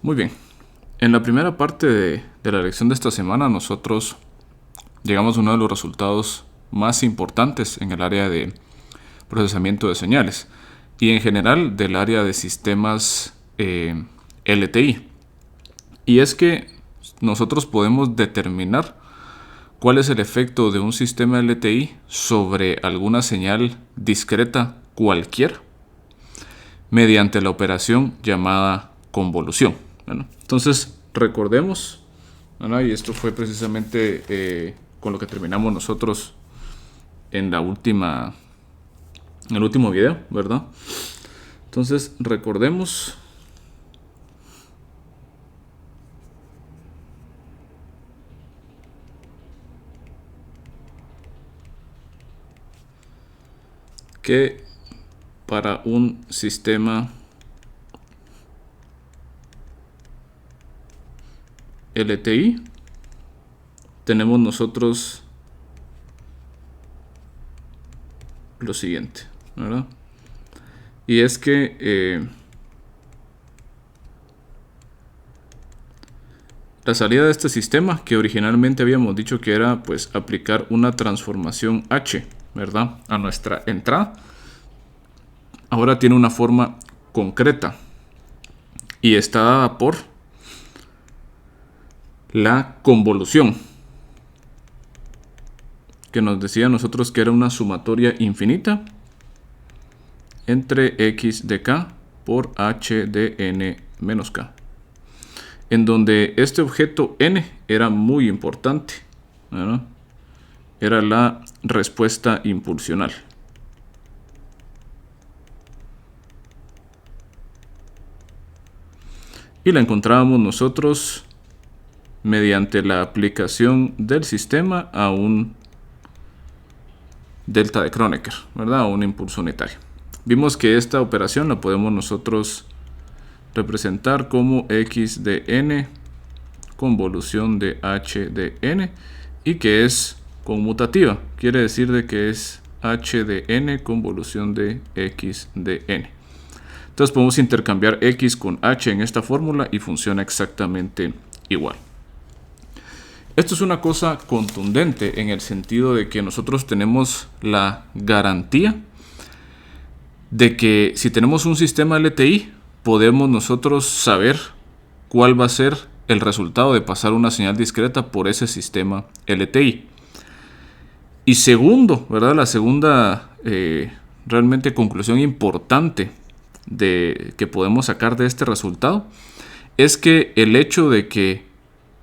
Muy bien. En la primera parte de la lección de esta semana nosotros llegamos a uno de los resultados más importantes en el área de procesamiento de señales y en general del área de sistemas LTI. Y es que nosotros podemos determinar cuál es el efecto de un sistema LTI sobre alguna señal discreta cualquiera mediante la operación llamada convolución. Bueno, entonces recordemos, ¿verdad? Y esto fue precisamente con lo que terminamos nosotros en el último video, ¿verdad? Entonces recordemos que para un sistema LTI tenemos nosotros lo siguiente, ¿verdad? Y es que la salida de este sistema, que originalmente habíamos dicho que era pues aplicar una transformación H, ¿verdad?, a nuestra entrada, ahora tiene una forma concreta y está dada por la convolución, que nos decía a nosotros que era una sumatoria infinita entre x de k por h de n menos k, en donde este objeto n era muy importante, ¿verdad? Era la respuesta impulsional. Y la encontrábamos nosotros mediante la aplicación del sistema a un delta de Kronecker, ¿verdad? A un impulso unitario. Vimos que esta operación la podemos nosotros representar como x de n convolución de h de n y que es conmutativa, quiere decir de que es h de n convolución de x de n. Entonces podemos intercambiar x con h en esta fórmula y funciona exactamente igual. Esto es una cosa contundente en el sentido de que nosotros tenemos la garantía de que si tenemos un sistema LTI, podemos nosotros saber cuál va a ser el resultado de pasar una señal discreta por ese sistema LTI. Y segundo, ¿verdad? La segunda realmente conclusión importante que podemos sacar de este resultado es que el hecho de que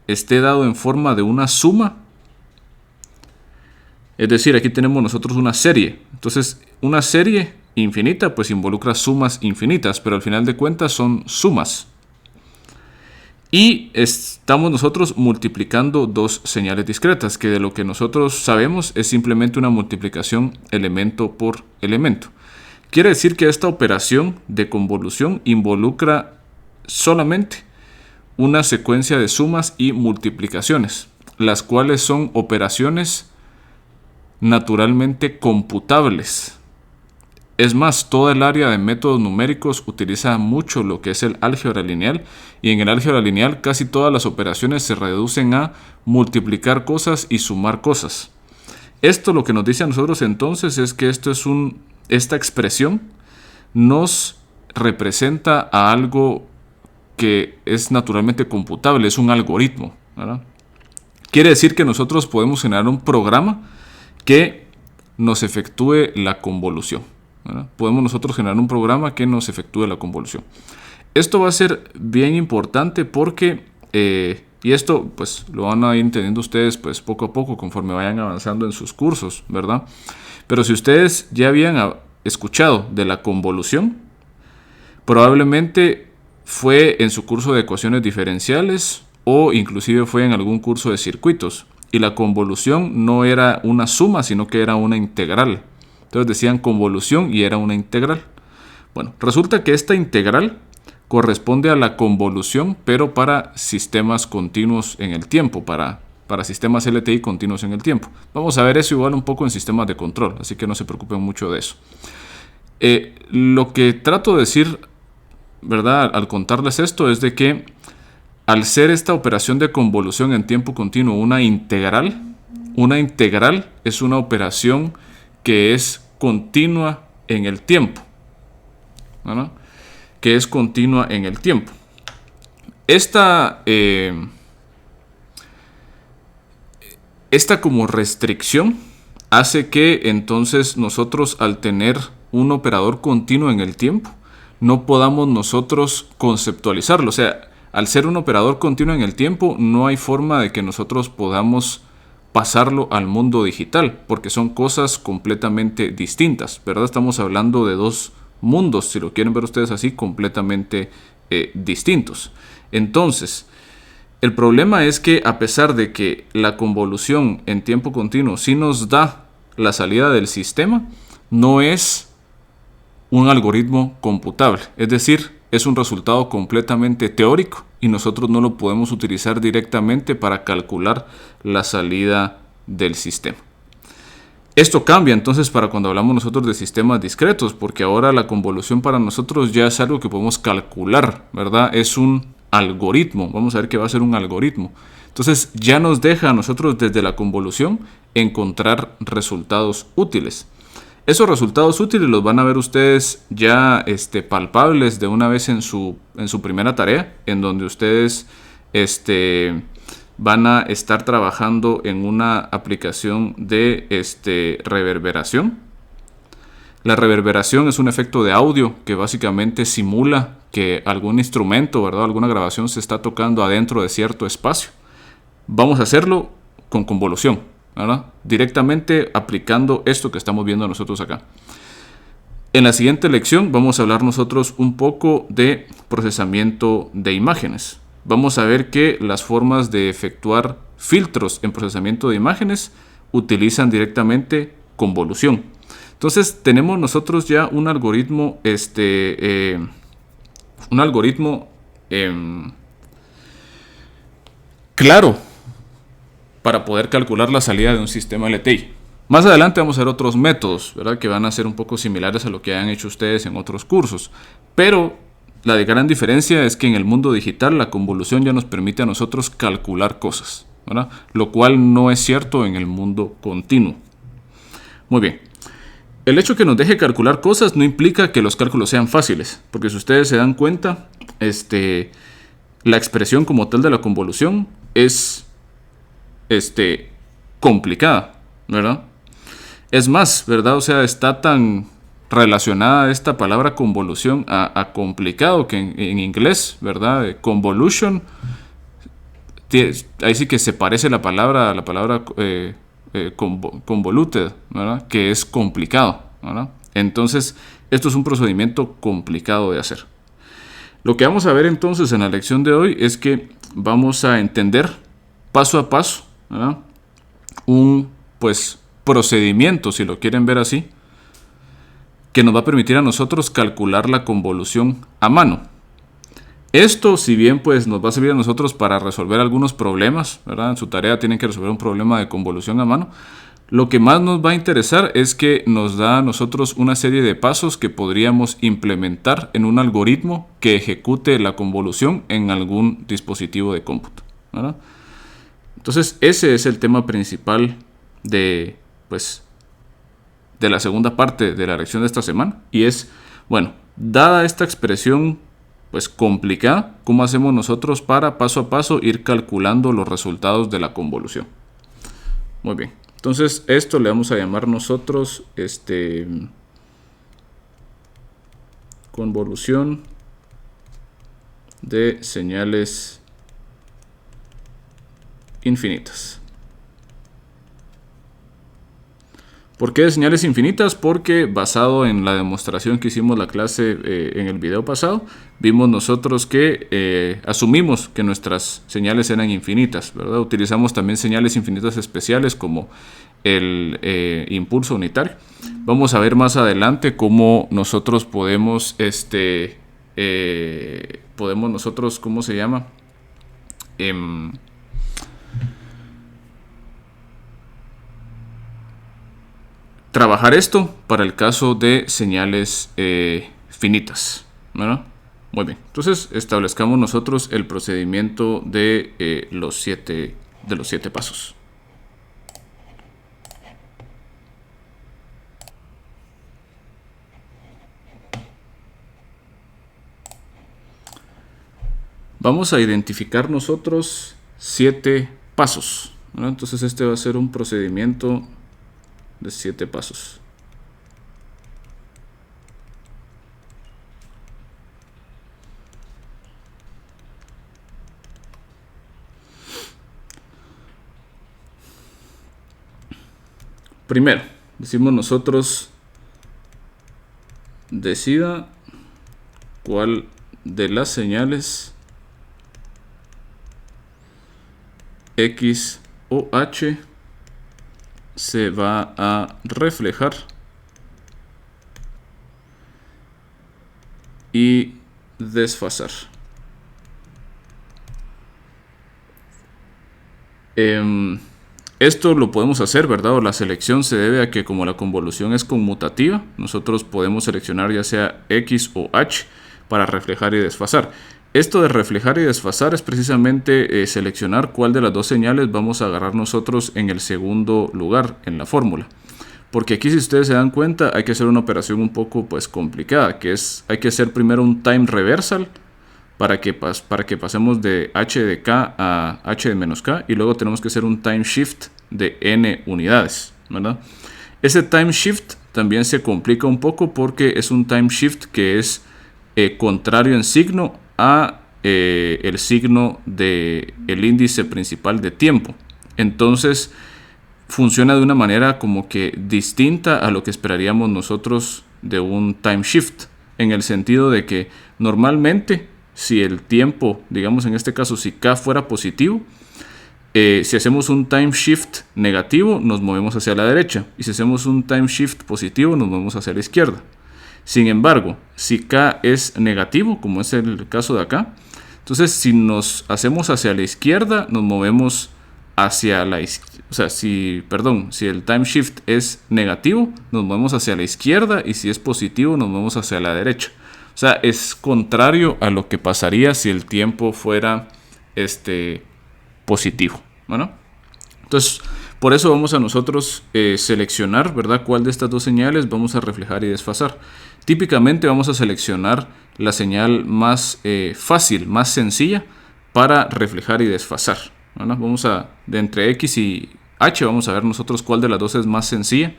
esté dado en forma de una suma, es decir, aquí tenemos nosotros una serie, entonces una serie infinita pues involucra sumas infinitas, pero al final de cuentas son sumas y estamos nosotros multiplicando dos señales discretas, que de lo que nosotros sabemos es simplemente una multiplicación elemento por elemento. Quiere decir que esta operación de convolución involucra solamente una secuencia de sumas y multiplicaciones, las cuales son operaciones naturalmente computables. Es más, toda el área de métodos numéricos utiliza mucho lo que es el álgebra lineal, y en el álgebra lineal casi todas las operaciones se reducen a multiplicar cosas y sumar cosas. Esto lo que nos dice a nosotros entonces es que esta expresión nos representa a algo que es naturalmente computable, es un algoritmo, ¿verdad? Quiere decir que nosotros podemos generar un programa que nos efectúe la convolución, ¿verdad? Podemos nosotros generar un programa que nos efectúe la convolución. Esto va a ser bien importante porque, y esto pues lo van a ir entendiendo ustedes pues poco a poco conforme vayan avanzando en sus cursos, ¿verdad? Pero si ustedes ya habían escuchado de la convolución, probablemente fue en su curso de ecuaciones diferenciales o inclusive fue en algún curso de circuitos. Y la convolución no era una suma, sino que era una integral. Entonces decían convolución y era una integral. Bueno, resulta que esta integral corresponde a la convolución, pero para sistemas continuos en el tiempo, para sistemas LTI continuos en el tiempo. Vamos a ver eso igual un poco en sistemas de control, así que no se preocupen mucho de eso. Lo que trato de decir ¿verdad? Al contarles esto es de que al ser esta operación de convolución en tiempo continuo una integral es una operación que es continua en el tiempo, ¿verdad? Que es continua en el tiempo. Esta como restricción hace que entonces nosotros, al tener un operador continuo en el tiempo, no podamos nosotros conceptualizarlo. O sea, al ser un operador continuo en el tiempo, no hay forma de que nosotros podamos pasarlo al mundo digital, porque son cosas completamente distintas, ¿verdad? Estamos hablando de dos mundos, si lo quieren ver ustedes así, completamente distintos. Entonces, el problema es que, a pesar de que la convolución en tiempo continuo sí nos da la salida del sistema, no es un algoritmo computable. Es decir, es un resultado completamente teórico y nosotros no lo podemos utilizar directamente para calcular la salida del sistema. Esto cambia entonces para cuando hablamos nosotros de sistemas discretos, porque ahora la convolución para nosotros ya es algo que podemos calcular, ¿verdad? Es un algoritmo. Vamos a ver qué va a ser un algoritmo. Entonces ya nos deja a nosotros desde la convolución encontrar resultados útiles. Esos resultados útiles los van a ver ustedes ya palpables de una vez en su primera tarea, en donde ustedes van a estar trabajando en una aplicación de reverberación. La reverberación es un efecto de audio que básicamente simula que algún instrumento, ¿verdad? Alguna grabación se está tocando adentro de cierto espacio. Vamos a hacerlo con convolución, ¿verdad? Directamente aplicando esto que estamos viendo nosotros acá. En la siguiente lección vamos a hablar nosotros un poco de procesamiento de imágenes. Vamos a ver que las formas de efectuar filtros en procesamiento de imágenes utilizan directamente convolución. Entonces tenemos nosotros ya un algoritmo, claro para poder calcular la salida de un sistema LTI. Más adelante vamos a ver otros métodos, ¿verdad? Que van a ser un poco similares a lo que han hecho ustedes en otros cursos. Pero la gran diferencia es que en el mundo digital la convolución ya nos permite a nosotros calcular cosas, ¿verdad? Lo cual no es cierto en el mundo continuo. Muy bien. El hecho que nos deje calcular cosas no implica que los cálculos sean fáciles, porque si ustedes se dan cuenta, la expresión como tal de la convolución es complicada, ¿verdad? Es más, ¿verdad? O sea, está tan relacionada esta palabra convolución a complicado que en inglés, ¿verdad? Convolution, ahí sí que se parece la palabra a la palabra convoluted, ¿verdad? Que es complicado, ¿verdad? Entonces, esto es un procedimiento complicado de hacer. Lo que vamos a ver entonces en la lección de hoy es que vamos a entender paso a paso, ¿verdad? Un procedimiento, si lo quieren ver así, que nos va a permitir a nosotros calcular la convolución a mano. Esto, si bien nos va a servir a nosotros para resolver algunos problemas, ¿verdad? En su tarea tienen que resolver un problema de convolución a mano. Lo que más nos va a interesar es que nos da a nosotros una serie de pasos que podríamos implementar en un algoritmo que ejecute la convolución en algún dispositivo de cómputo, ¿verdad? Entonces ese es el tema principal de la segunda parte de la lección de esta semana. Y es, bueno, dada esta expresión complicada, ¿cómo hacemos nosotros para paso a paso ir calculando los resultados de la convolución? Muy bien. Entonces esto le vamos a llamar nosotros convolución de señales infinitas. ¿Por qué de señales infinitas? Porque basado en la demostración que hicimos la clase en el video pasado, vimos nosotros que asumimos que nuestras señales eran infinitas, ¿verdad? Utilizamos también señales infinitas especiales como el impulso unitario. Vamos a ver más adelante cómo nosotros podemos, ¿cómo se llama? Trabajar esto para el caso de señales finitas, ¿verdad? Muy bien, entonces establezcamos nosotros el procedimiento de los siete pasos. Vamos a identificar nosotros 7 pasos, ¿no? Entonces este va a ser un procedimiento de 7 pasos. Primero, decimos nosotros, decida cuál de las señales X o H se va a reflejar y desfasar. Esto lo podemos hacer, ¿verdad? O la selección se debe a que como la convolución es conmutativa, nosotros podemos seleccionar ya sea X o H para reflejar y desfasar. Esto de reflejar y desfasar es precisamente seleccionar cuál de las dos señales vamos a agarrar nosotros en el segundo lugar en la fórmula. Porque aquí, si ustedes se dan cuenta, hay que hacer una operación un poco pues complicada, que es, hay que hacer primero un time reversal para que pasemos de h de k a h de menos k, y luego tenemos que hacer un time shift de n unidades, ¿verdad? Ese time shift también se complica un poco porque es un time shift que es contrario en signo a el signo del índice principal de tiempo. Entonces funciona de una manera como que distinta a lo que esperaríamos nosotros de un time shift, en el sentido de que normalmente si el tiempo, digamos en este caso, si k fuera positivo, si hacemos un time shift negativo, nos movemos hacia la derecha. Y si hacemos un time shift positivo, nos movemos hacia la izquierda. Sin embargo, si k es negativo, como es el caso de acá, entonces si nos hacemos hacia la izquierda, nos movemos hacia la izquierda. O sea, si el time shift es negativo, nos movemos hacia la izquierda, y si es positivo, nos movemos hacia la derecha. O sea, es contrario a lo que pasaría si el tiempo fuera positivo, ¿no? Entonces, por eso vamos a nosotros seleccionar, ¿verdad?, cuál de estas dos señales vamos a reflejar y desfasar. Típicamente vamos a seleccionar la señal más fácil, más sencilla para reflejar y desfasar, ¿no? Vamos a, de entre X y H, vamos a ver nosotros cuál de las dos es más sencilla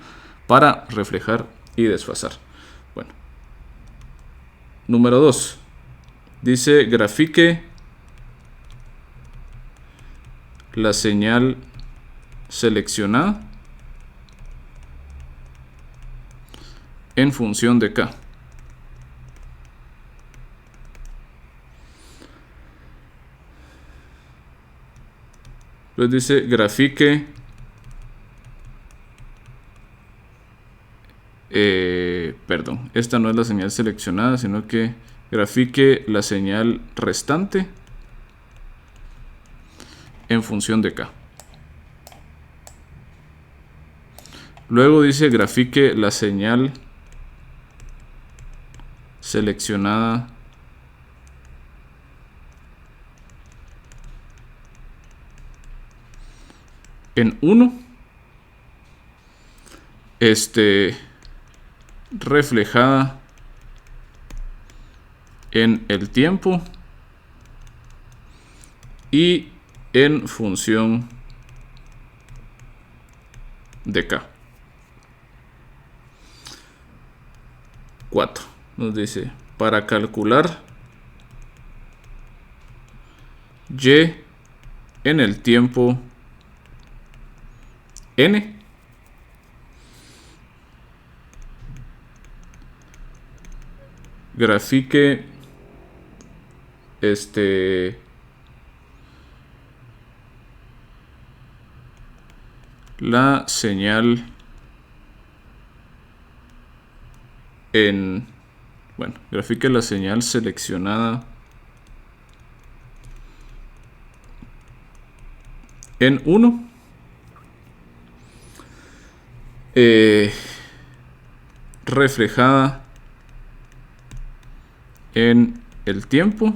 para reflejar y desfasar. Bueno, número 2. Dice, grafique la señal seleccionada en función de k. Entonces dice, grafique esta no es la señal seleccionada, sino que grafique la señal restante en función de k. Luego dice, grafique la señal seleccionada en 1, reflejada en el tiempo y en función de k. 4. Nos dice, para calcular y en el tiempo n, grafique la señal grafique la señal seleccionada en 1, reflejada en el tiempo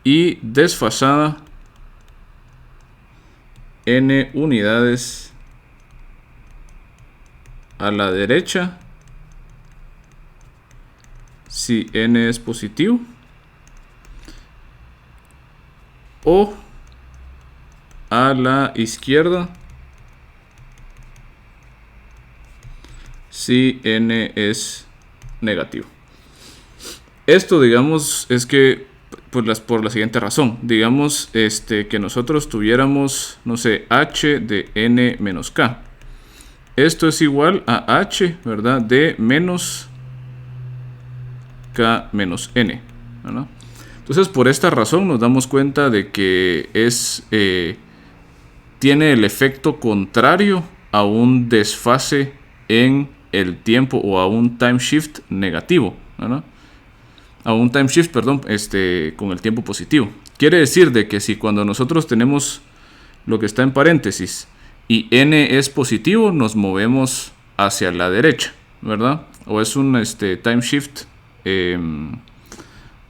y desfasada n unidades a la derecha si n es positivo, o a la izquierda si n es negativo. Esto, digamos, es que pues por la siguiente razón, digamos que nosotros tuviéramos, no sé, h de n menos k. Esto es igual a h, ¿verdad?, de menos k menos n, ¿verdad? Entonces, por esta razón nos damos cuenta de que tiene el efecto contrario a un desfase en el tiempo o a un time shift negativo, ¿verdad? A un time shift, perdón, con el tiempo positivo. Quiere decir de que si cuando nosotros tenemos lo que está en paréntesis y n es positivo, nos movemos hacia la derecha, ¿verdad? O es un time shift.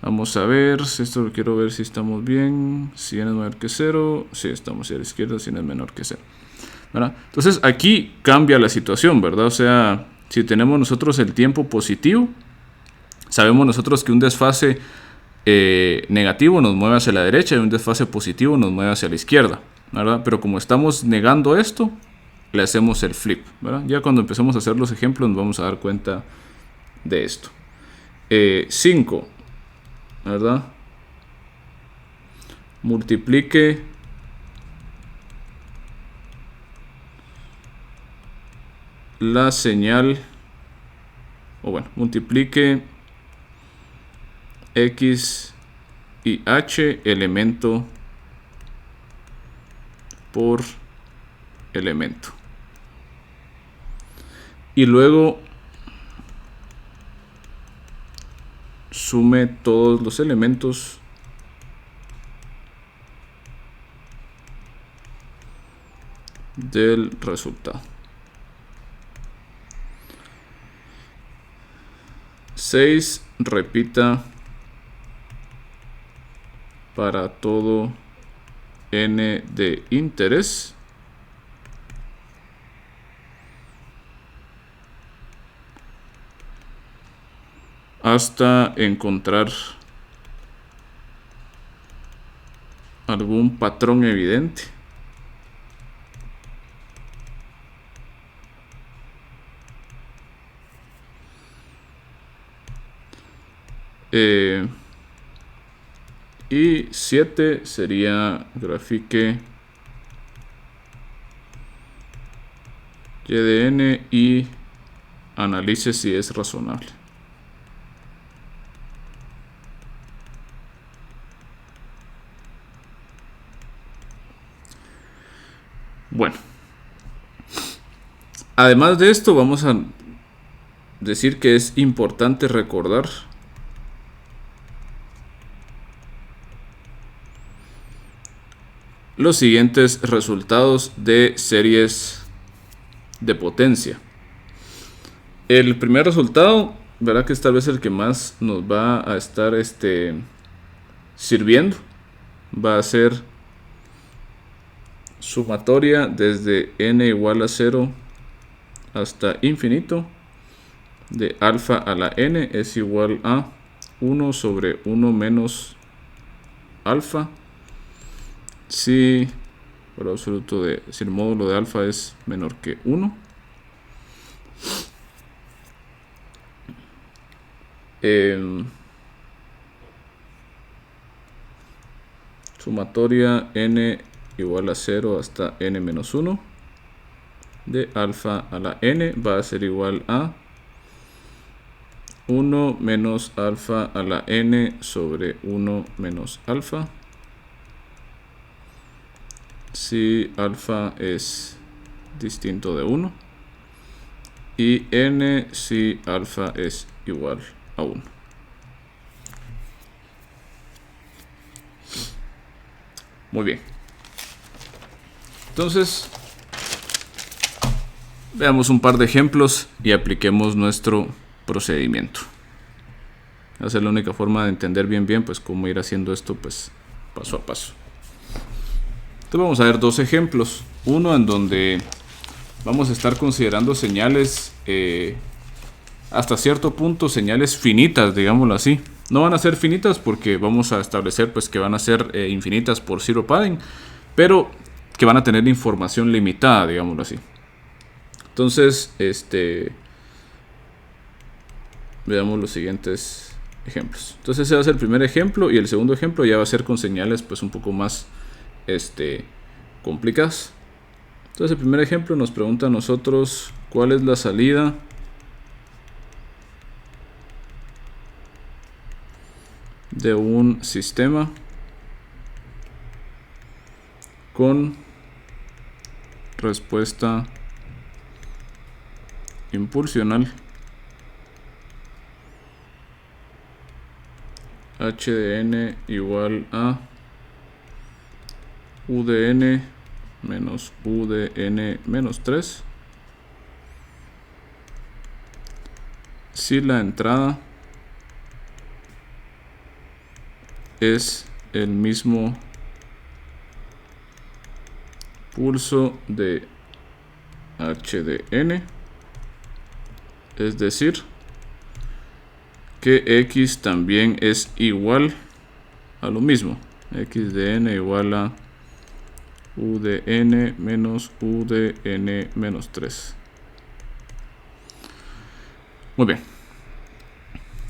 Vamos a ver, esto quiero ver si estamos bien. Si n es mayor que 0, sí, estamos hacia la izquierda, si n es menor que 0, ¿verdad? Entonces aquí cambia la situación, ¿verdad? O sea, si tenemos nosotros el tiempo positivo, sabemos nosotros que un desfase negativo nos mueve hacia la derecha y un desfase positivo nos mueve hacia la izquierda, ¿verdad? Pero como estamos negando esto, le hacemos el flip, ¿verdad? Ya cuando empecemos a hacer los ejemplos nos vamos a dar cuenta de esto. 5, ¿verdad? Multiplique la señal, o bueno, multiplique x y h elemento por elemento. Y luego sume todos los elementos del resultado. 6, repita para todo n de interés hasta encontrar algún patrón evidente. Y 7 sería grafique y de n y analice si es razonable. Bueno, además de esto, vamos a decir que es importante recordar los siguientes resultados de series de potencia. El primer resultado, verá que es tal vez el que más nos va a estar sirviendo. Va a ser sumatoria desde n igual a 0 hasta infinito de alfa a la n es igual a 1 sobre 1 menos alfa si por absoluto si el módulo de alfa es menor que 1. Sumatoria n igual a 0 hasta n menos 1 de alfa a la n va a ser igual a 1 menos alfa a la n sobre 1 menos alfa si alfa es distinto de 1 y n si alfa es igual a 1. Muy bien. Entonces, veamos un par de ejemplos y apliquemos nuestro procedimiento. Esa es la única forma de entender bien pues cómo ir haciendo esto pues paso a paso. Entonces vamos a ver dos ejemplos. Uno en donde vamos a estar considerando señales hasta cierto punto, señales finitas, digámoslo así. No van a ser finitas porque vamos a establecer pues que van a ser infinitas por zero padding, pero que van a tener información limitada, digámoslo así. Entonces, veamos los siguientes ejemplos. Entonces ese va a ser el primer ejemplo, y el segundo ejemplo ya va a ser con señales pues un poco más complicadas. Entonces el primer ejemplo nos pregunta a nosotros cuál es la salida de un sistema con respuesta impulsional h de n igual a u de n menos u de n menos 3 si la entrada es el mismo pulso de h de n, es decir, que x también es igual a lo mismo, x de n igual a u de n menos u de n menos 3. Muy bien.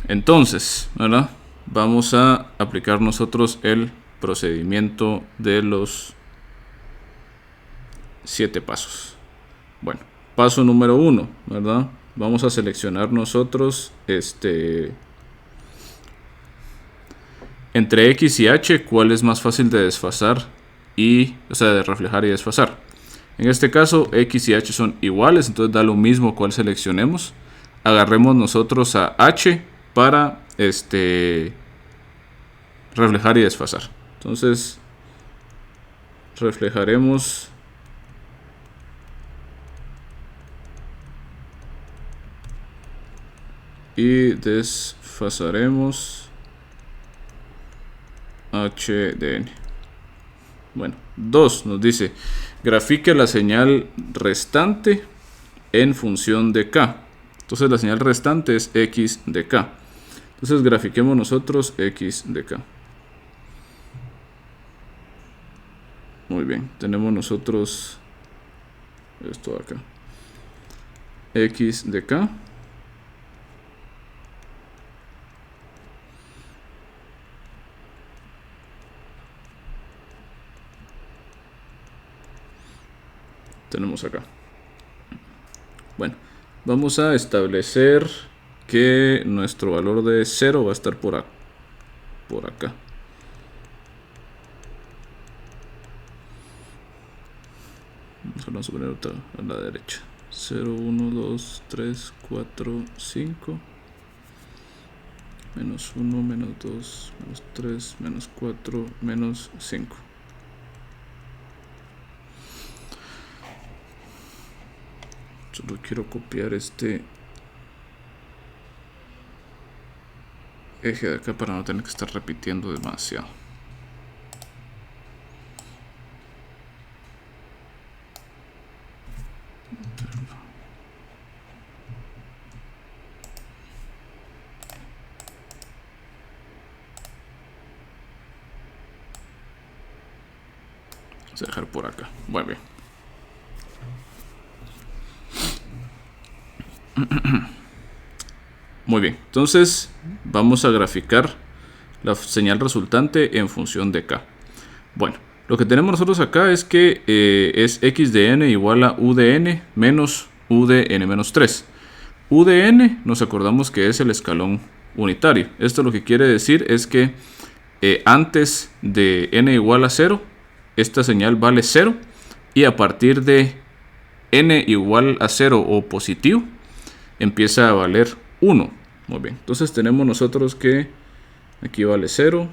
Entonces, ¿verdad? Vamos a aplicar nosotros el procedimiento de los 7 pasos. Bueno, paso número 1, ¿verdad? Vamos a seleccionar nosotros entre x y h cuál es más fácil de desfasar de reflejar y desfasar. En este caso x y h son iguales, entonces da lo mismo cuál seleccionemos. Agarremos nosotros a h para reflejar y desfasar. Entonces reflejaremos y desfasaremos h de n. Bueno, 2 nos dice grafique la señal restante en función de k. Entonces la señal restante es x de k. Entonces grafiquemos nosotros x de k. Muy bien, tenemos nosotros esto de acá, x de k. Tenemos acá. Bueno, vamos a establecer que nuestro valor de 0 va a estar por acá. Vamos a poner otra a la derecha. 0, 1, 2, 3, 4, 5. Menos 1, menos 2, menos 3, menos 4, menos 5. Solo quiero copiar este eje de acá para no tener que estar repitiendo demasiado. Vamos a dejar por acá. Muy bien. Muy bien, entonces vamos a graficar la señal resultante en función de k. Bueno, lo que tenemos nosotros acá es que es x de n igual a u de n menos u de n menos 3. U de n nos acordamos que es el escalón unitario. Esto lo que quiere decir es que antes de n igual a 0, esta señal vale 0, y a partir de n igual a 0 o positivo, empieza a valer 1. Muy bien, entonces tenemos nosotros que aquí vale 0,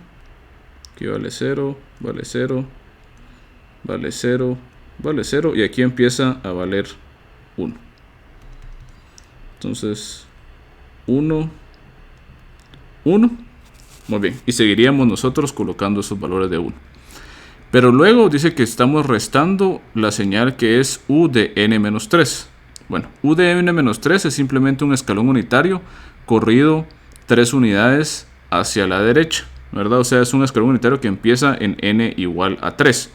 aquí vale 0, vale 0, vale 0, vale 0, y aquí empieza a valer 1. Entonces 1, 1. Muy bien. Y seguiríamos nosotros colocando esos valores de 1. Pero luego dice que estamos restando la señal que es u de n-3. Bueno, u de n-3 es simplemente un escalón unitario corrido 3 unidades hacia la derecha, ¿verdad? O sea, es un escalón unitario que empieza en n igual a 3.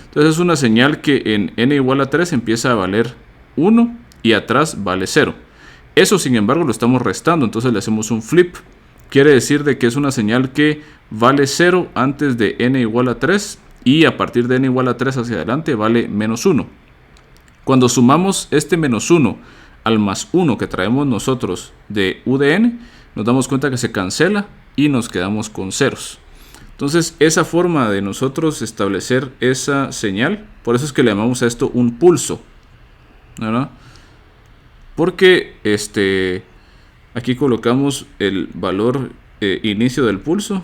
Entonces es una señal que en n igual a 3 empieza a valer 1 y atrás vale 0. Eso, sin embargo, lo estamos restando, entonces le hacemos un flip. Quiere decir de que es una señal que vale 0 antes de n igual a 3 y a partir de n igual a 3 hacia adelante vale menos 1. Cuando sumamos este menos 1 al más 1 que traemos nosotros de u de n, nos damos cuenta que se cancela y nos quedamos con ceros. Entonces, esa forma de nosotros establecer esa señal, por eso es que le llamamos a esto un pulso, ¿verdad? Porque aquí colocamos el valor inicio del pulso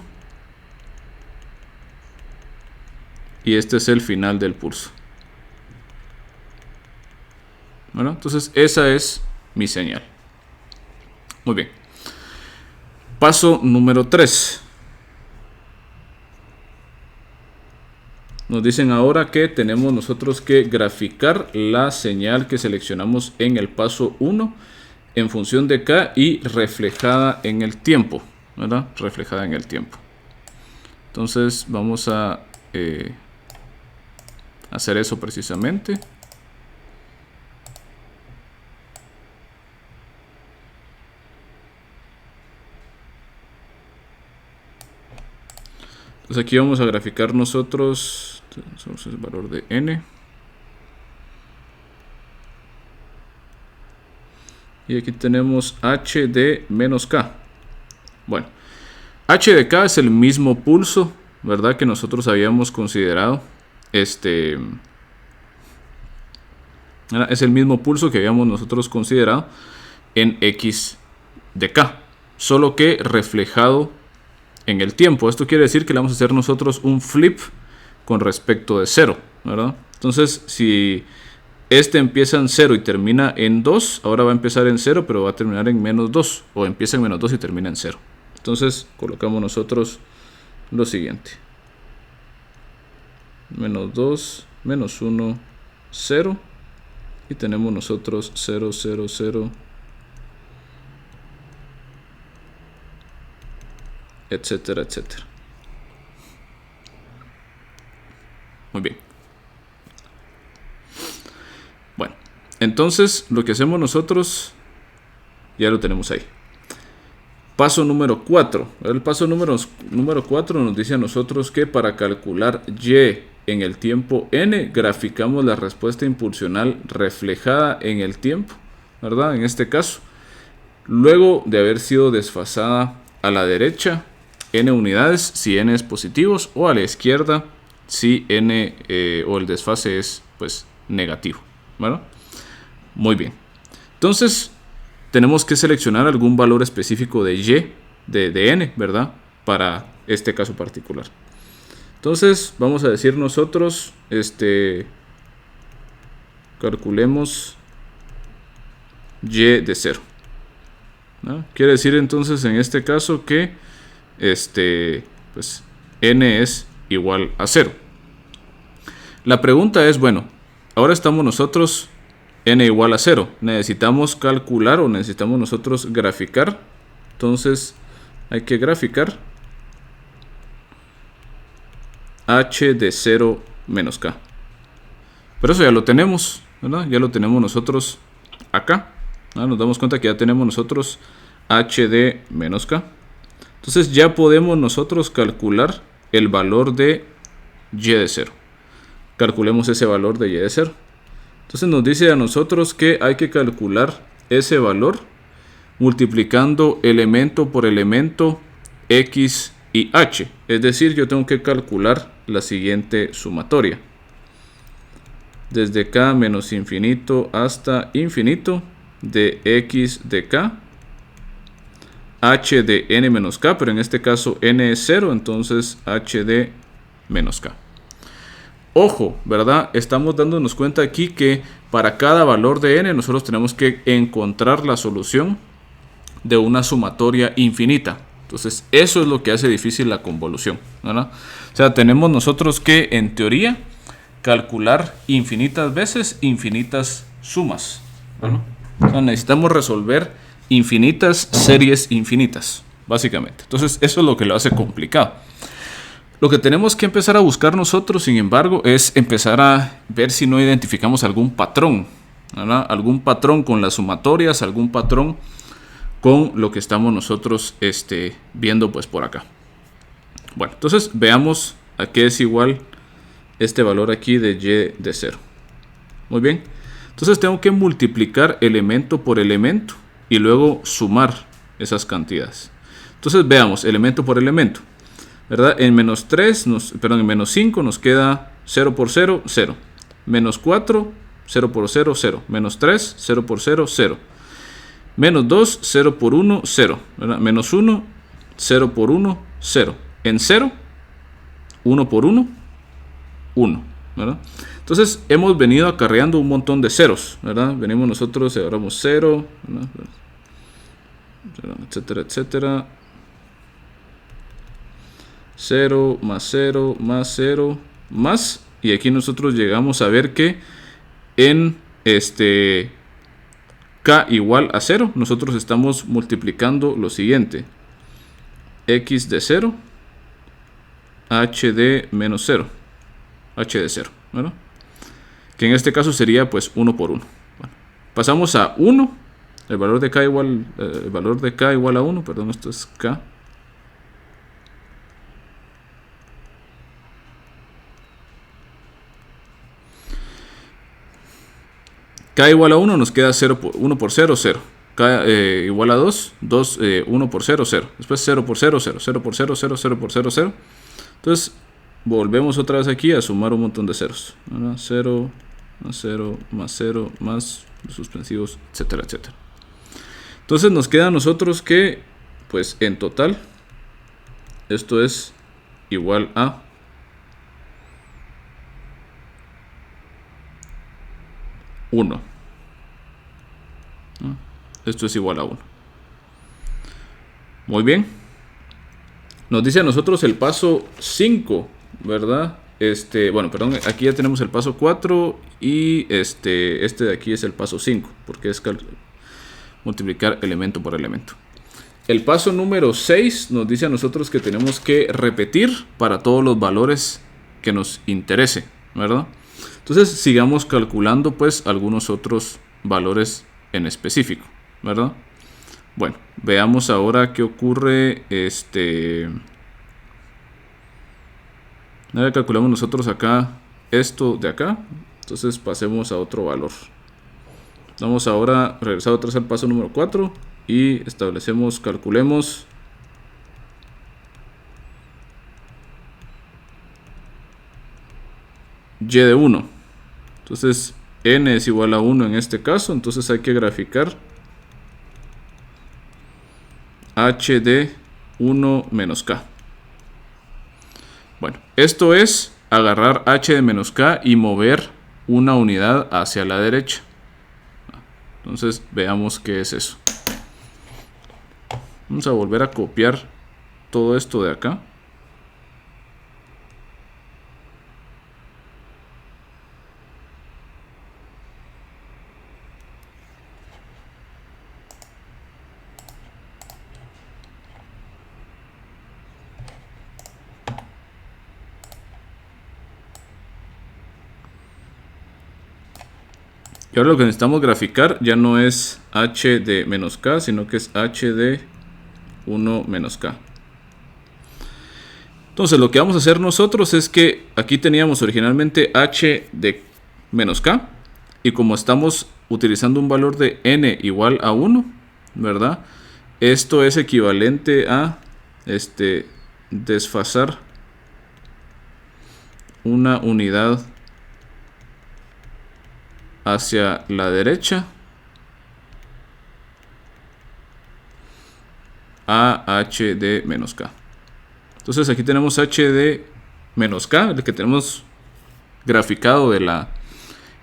y este es el final del pulso, ¿verdad? Entonces, esa es mi señal. Muy bien. Paso número 3. Nos dicen ahora que tenemos nosotros que graficar la señal que seleccionamos en el paso 1 en función de k y reflejada en el tiempo, ¿verdad? Reflejada en el tiempo. Entonces vamos a hacer eso precisamente. Entonces aquí vamos a graficar nosotros el valor de n. Y aquí tenemos h de menos k. Bueno, h de k es el mismo pulso, ¿verdad? Que nosotros habíamos considerado. Es el mismo pulso que habíamos nosotros considerado en x de k. Solo que reflejado en el tiempo. Esto quiere decir que le vamos a hacer nosotros un flip con respecto de 0, ¿verdad? Entonces, si este empieza en 0 y termina en 2, ahora va a empezar en 0, pero va a terminar en menos 2, o empieza en menos 2 y termina en 0. Entonces, colocamos nosotros lo siguiente. Menos 2, menos 1, 0, y tenemos nosotros 0, 0, 0, etcétera, etcétera. Muy bien. Bueno, entonces lo que hacemos nosotros ya lo tenemos ahí. Paso número 4. El paso número 4 nos dice a nosotros que para calcular y en el tiempo n, graficamos la respuesta impulsional reflejada en el tiempo, ¿verdad? En este caso, luego de haber sido desfasada a la derecha n unidades si n es positivos, o a la izquierda si n o el desfase es pues negativo, ¿verdad? Muy bien. Entonces tenemos que seleccionar algún valor específico de y de n, ¿verdad? Para este caso particular. Entonces vamos a decir nosotros calculemos y de 0, ¿no? Quiere decir entonces en este caso que pues n es igual a 0. La pregunta es, bueno, ahora estamos nosotros n igual a 0. Necesitamos calcular o necesitamos nosotros graficar. Entonces hay que graficar h de 0 menos k. Pero eso ya lo tenemos, ¿verdad? Ya lo tenemos nosotros acá, ¿no? Nos damos cuenta que ya tenemos nosotros h de menos k. Entonces ya podemos nosotros calcular el valor de y de 0. Calculemos ese valor de y de 0. Entonces nos dice a nosotros que hay que calcular ese valor multiplicando elemento por elemento x y h. Es decir, yo tengo que calcular la siguiente sumatoria. Desde k menos infinito hasta infinito de x de k, h de n menos k, pero en este caso n es 0, entonces h de menos k. Ojo, ¿verdad? Estamos dándonos cuenta aquí que para cada valor de n nosotros tenemos que encontrar la solución de una sumatoria infinita. Entonces eso es lo que hace difícil la convolución, ¿verdad? O sea, tenemos nosotros que en teoría calcular infinitas veces infinitas sumas, ¿verdad? O sea, necesitamos resolver infinitas series infinitas, básicamente. Entonces eso es lo que lo hace complicado. Lo que tenemos que empezar a buscar nosotros, sin embargo, es empezar a ver si no identificamos algún patrón, ¿verdad? Algún patrón con las sumatorias, algún patrón con lo que estamos nosotros viendo pues por acá. Bueno, entonces veamos a qué es igual este valor aquí de y de 0. Muy bien. Entonces tengo que multiplicar elemento por elemento y luego sumar esas cantidades. Entonces veamos elemento por elemento, ¿verdad? En menos 3, en menos 5 nos queda 0 por 0, 0. Menos 4, 0 por 0, 0. Menos 3, 0 por 0, 0. Menos 2, 0 por 1, 0. ¿Verdad? Menos 1, 0 por 1, 0. En 0, 1 por 1, 1. ¿Verdad? Entonces hemos venido acarreando un montón de ceros, ¿verdad? Venimos nosotros, agarramos 0, ¿verdad? Etcétera, etcétera. 0 más 0 más 0 más. Y aquí nosotros llegamos a ver que en k igual a 0, nosotros estamos multiplicando lo siguiente: x de 0, h de menos 0, h de 0, ¿verdad? Que en este caso sería pues 1 por 1. Bueno, pasamos a 1, el valor de k igual a 1, perdón, esto es k. K igual a 1 nos queda 1 por 0, 0. K igual a 2, 1 por 0, 0. Después 0 por 0, 0. 0 por 0, 0, 0 por 0, 0. Entonces volvemos otra vez aquí a sumar un montón de ceros, ¿verdad? 0 más 0 más 0 más los suspensivos, etcétera, etcétera. Entonces nos queda a nosotros que, pues en total, esto es igual a 1. Esto es igual a 1. Muy bien. Nos dice a nosotros el paso 5, ¿verdad? Bueno, perdón, aquí ya tenemos el paso 4 y este de aquí es el paso 5, porque es multiplicar elemento por elemento. El paso número 6 nos dice a nosotros que tenemos que repetir para todos los valores que nos interese, ¿verdad? Entonces sigamos calculando pues algunos otros valores en específico, ¿verdad? Bueno, veamos ahora qué ocurre. Ahora calculamos nosotros acá esto de acá. Entonces pasemos a otro valor. Vamos ahora a regresar otra vez al paso número 4 y establecemos, calculemos y de 1. Entonces n es igual a 1 en este caso, entonces hay que graficar h de 1 menos k. Bueno, esto es agarrar h de menos k y mover una unidad hacia la derecha. Entonces veamos qué es eso. Vamos a volver a copiar todo esto de acá. Y ahora lo que necesitamos graficar ya no es h de menos k, sino que es h de 1 menos k. Entonces lo que vamos a hacer nosotros es que aquí teníamos originalmente h de menos k. Y como estamos utilizando un valor de n igual a 1, ¿verdad? Esto es equivalente a desfasar una unidad hacia la derecha a h de menos k. Entonces aquí tenemos h de menos k, el que tenemos graficado de la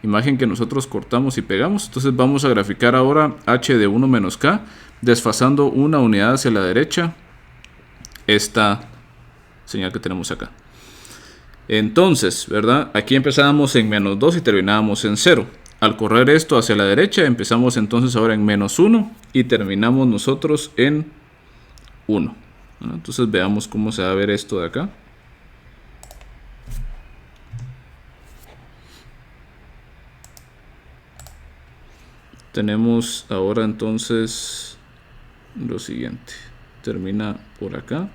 imagen que nosotros cortamos y pegamos. Entonces vamos a graficar ahora h de 1 menos k, desfasando una unidad hacia la derecha esta señal que tenemos acá. Entonces, ¿verdad? Aquí empezábamos en -2 y terminábamos en 0. Al correr esto hacia la derecha, empezamos entonces ahora en -1 y terminamos nosotros en 1. ¿Verdad? Entonces veamos cómo se va a ver esto de acá. Tenemos ahora entonces lo siguiente. Termina por acá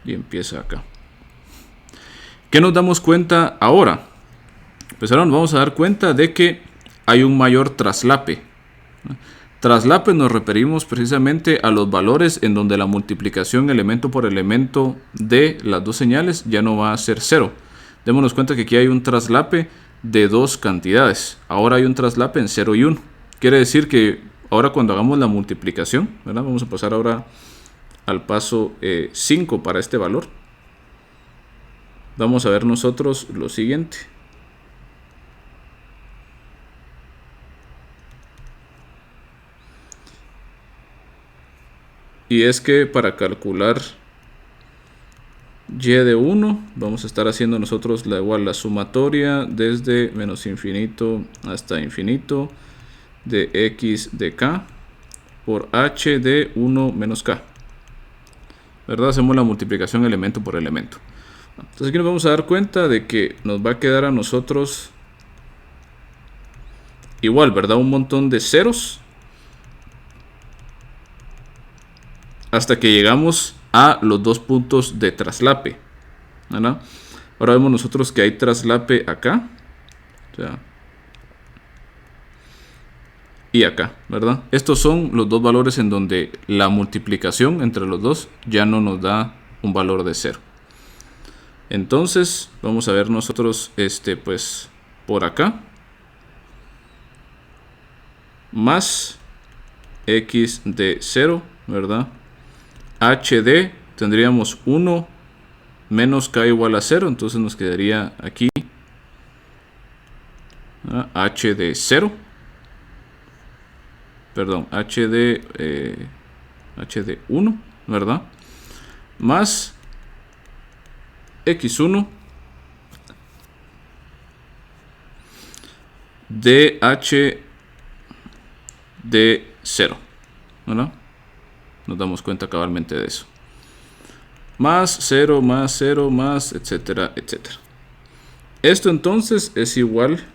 y empieza acá. ¿Qué nos damos cuenta ahora? Pues ahora nos vamos a dar cuenta de que hay un mayor traslape. Traslape nos referimos precisamente a los valores en donde la multiplicación elemento por elemento de las dos señales ya no va a ser 0. Démonos cuenta que aquí hay un traslape de dos cantidades. Ahora hay un traslape en 0 y 1. Quiere decir que ahora cuando hagamos la multiplicación, ¿verdad? Vamos a pasar ahora al paso 5 para este valor. Vamos a ver nosotros lo siguiente. Y es que para calcular y de 1 vamos a estar haciendo nosotros la sumatoria desde menos infinito hasta infinito de x de k por h de 1 menos k. ¿Verdad? Hacemos la multiplicación elemento por elemento. Entonces aquí nos vamos a dar cuenta de que nos va a quedar a nosotros igual, ¿verdad? Un montón de ceros hasta que llegamos a los dos puntos de traslape, ¿verdad? Ahora vemos nosotros que hay traslape acá, o sea, y acá, ¿verdad? Estos son los dos valores en donde la multiplicación entre los dos ya no nos da un valor de 0. Entonces vamos a ver nosotros pues por acá más x de 0, ¿verdad? HD tendríamos 1 menos k igual a 0, entonces nos quedaría aquí h de 0, perdón, h de 1, ¿verdad? Más x1 de h de 0, ¿verdad? Nos damos cuenta cabalmente de eso. Más 0, más 0, más, etcétera, etcétera. Esto entonces es igual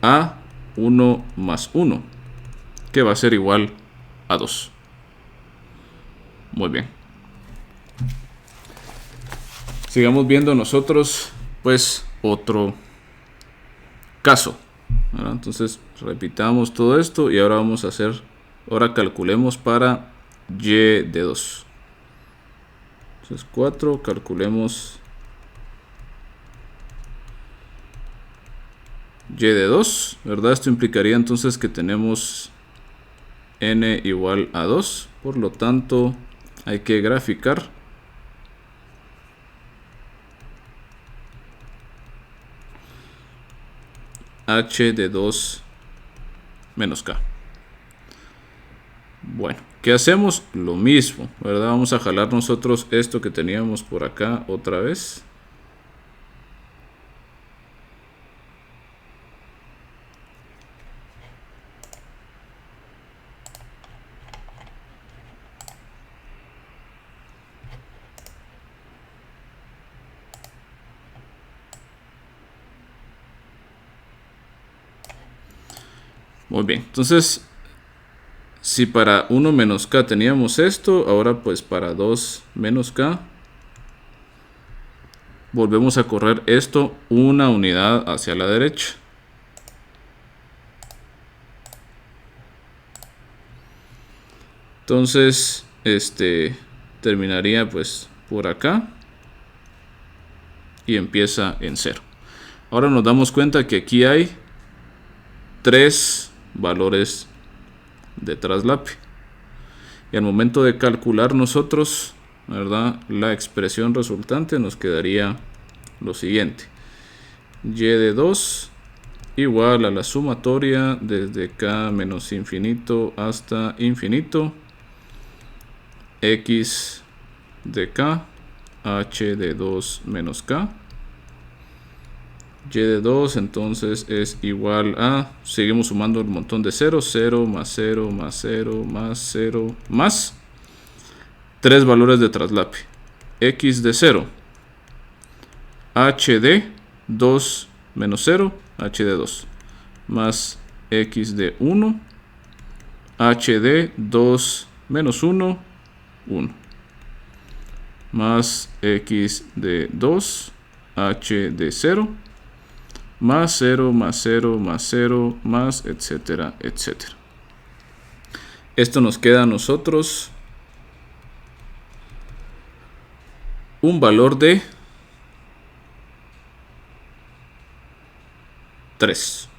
a 1 más 1, que va a ser igual a 2. Muy bien. Sigamos viendo nosotros, pues, otro caso, ¿verdad? Entonces, repitamos todo esto y ahora vamos a hacer... Ahora calculemos para y de 2. Entonces 4, calculemos y de 2, ¿verdad? Esto implicaría entonces que tenemos n igual a 2. Por lo tanto, hay que graficar h de 2 menos k. Bueno, ¿qué hacemos? Lo mismo, ¿verdad? Vamos a jalar nosotros esto que teníamos por acá otra vez. Muy bien, entonces... Si para 1 menos k teníamos esto, ahora pues para 2 menos k volvemos a correr esto una unidad hacia la derecha. Entonces, terminaría pues por acá y empieza en 0. Ahora nos damos cuenta que aquí hay 3 valores de traslape. Y al momento de calcular nosotros, ¿verdad?, la expresión resultante, nos quedaría lo siguiente: y de 2 igual a la sumatoria desde k menos infinito hasta infinito x de k, h de 2 menos k. Y de 2 entonces es igual a, seguimos sumando un montón de ceros, 0 más 0 más 0 más 0 más 3 valores de traslape. X de 0, h de 2 menos 0, h de 2, más x de 1, h de 2 menos 1, 1, más x de 2, h de 0, más 0, más 0, más 0, más etcétera, etcétera. Esto nos queda a nosotros un valor de 3.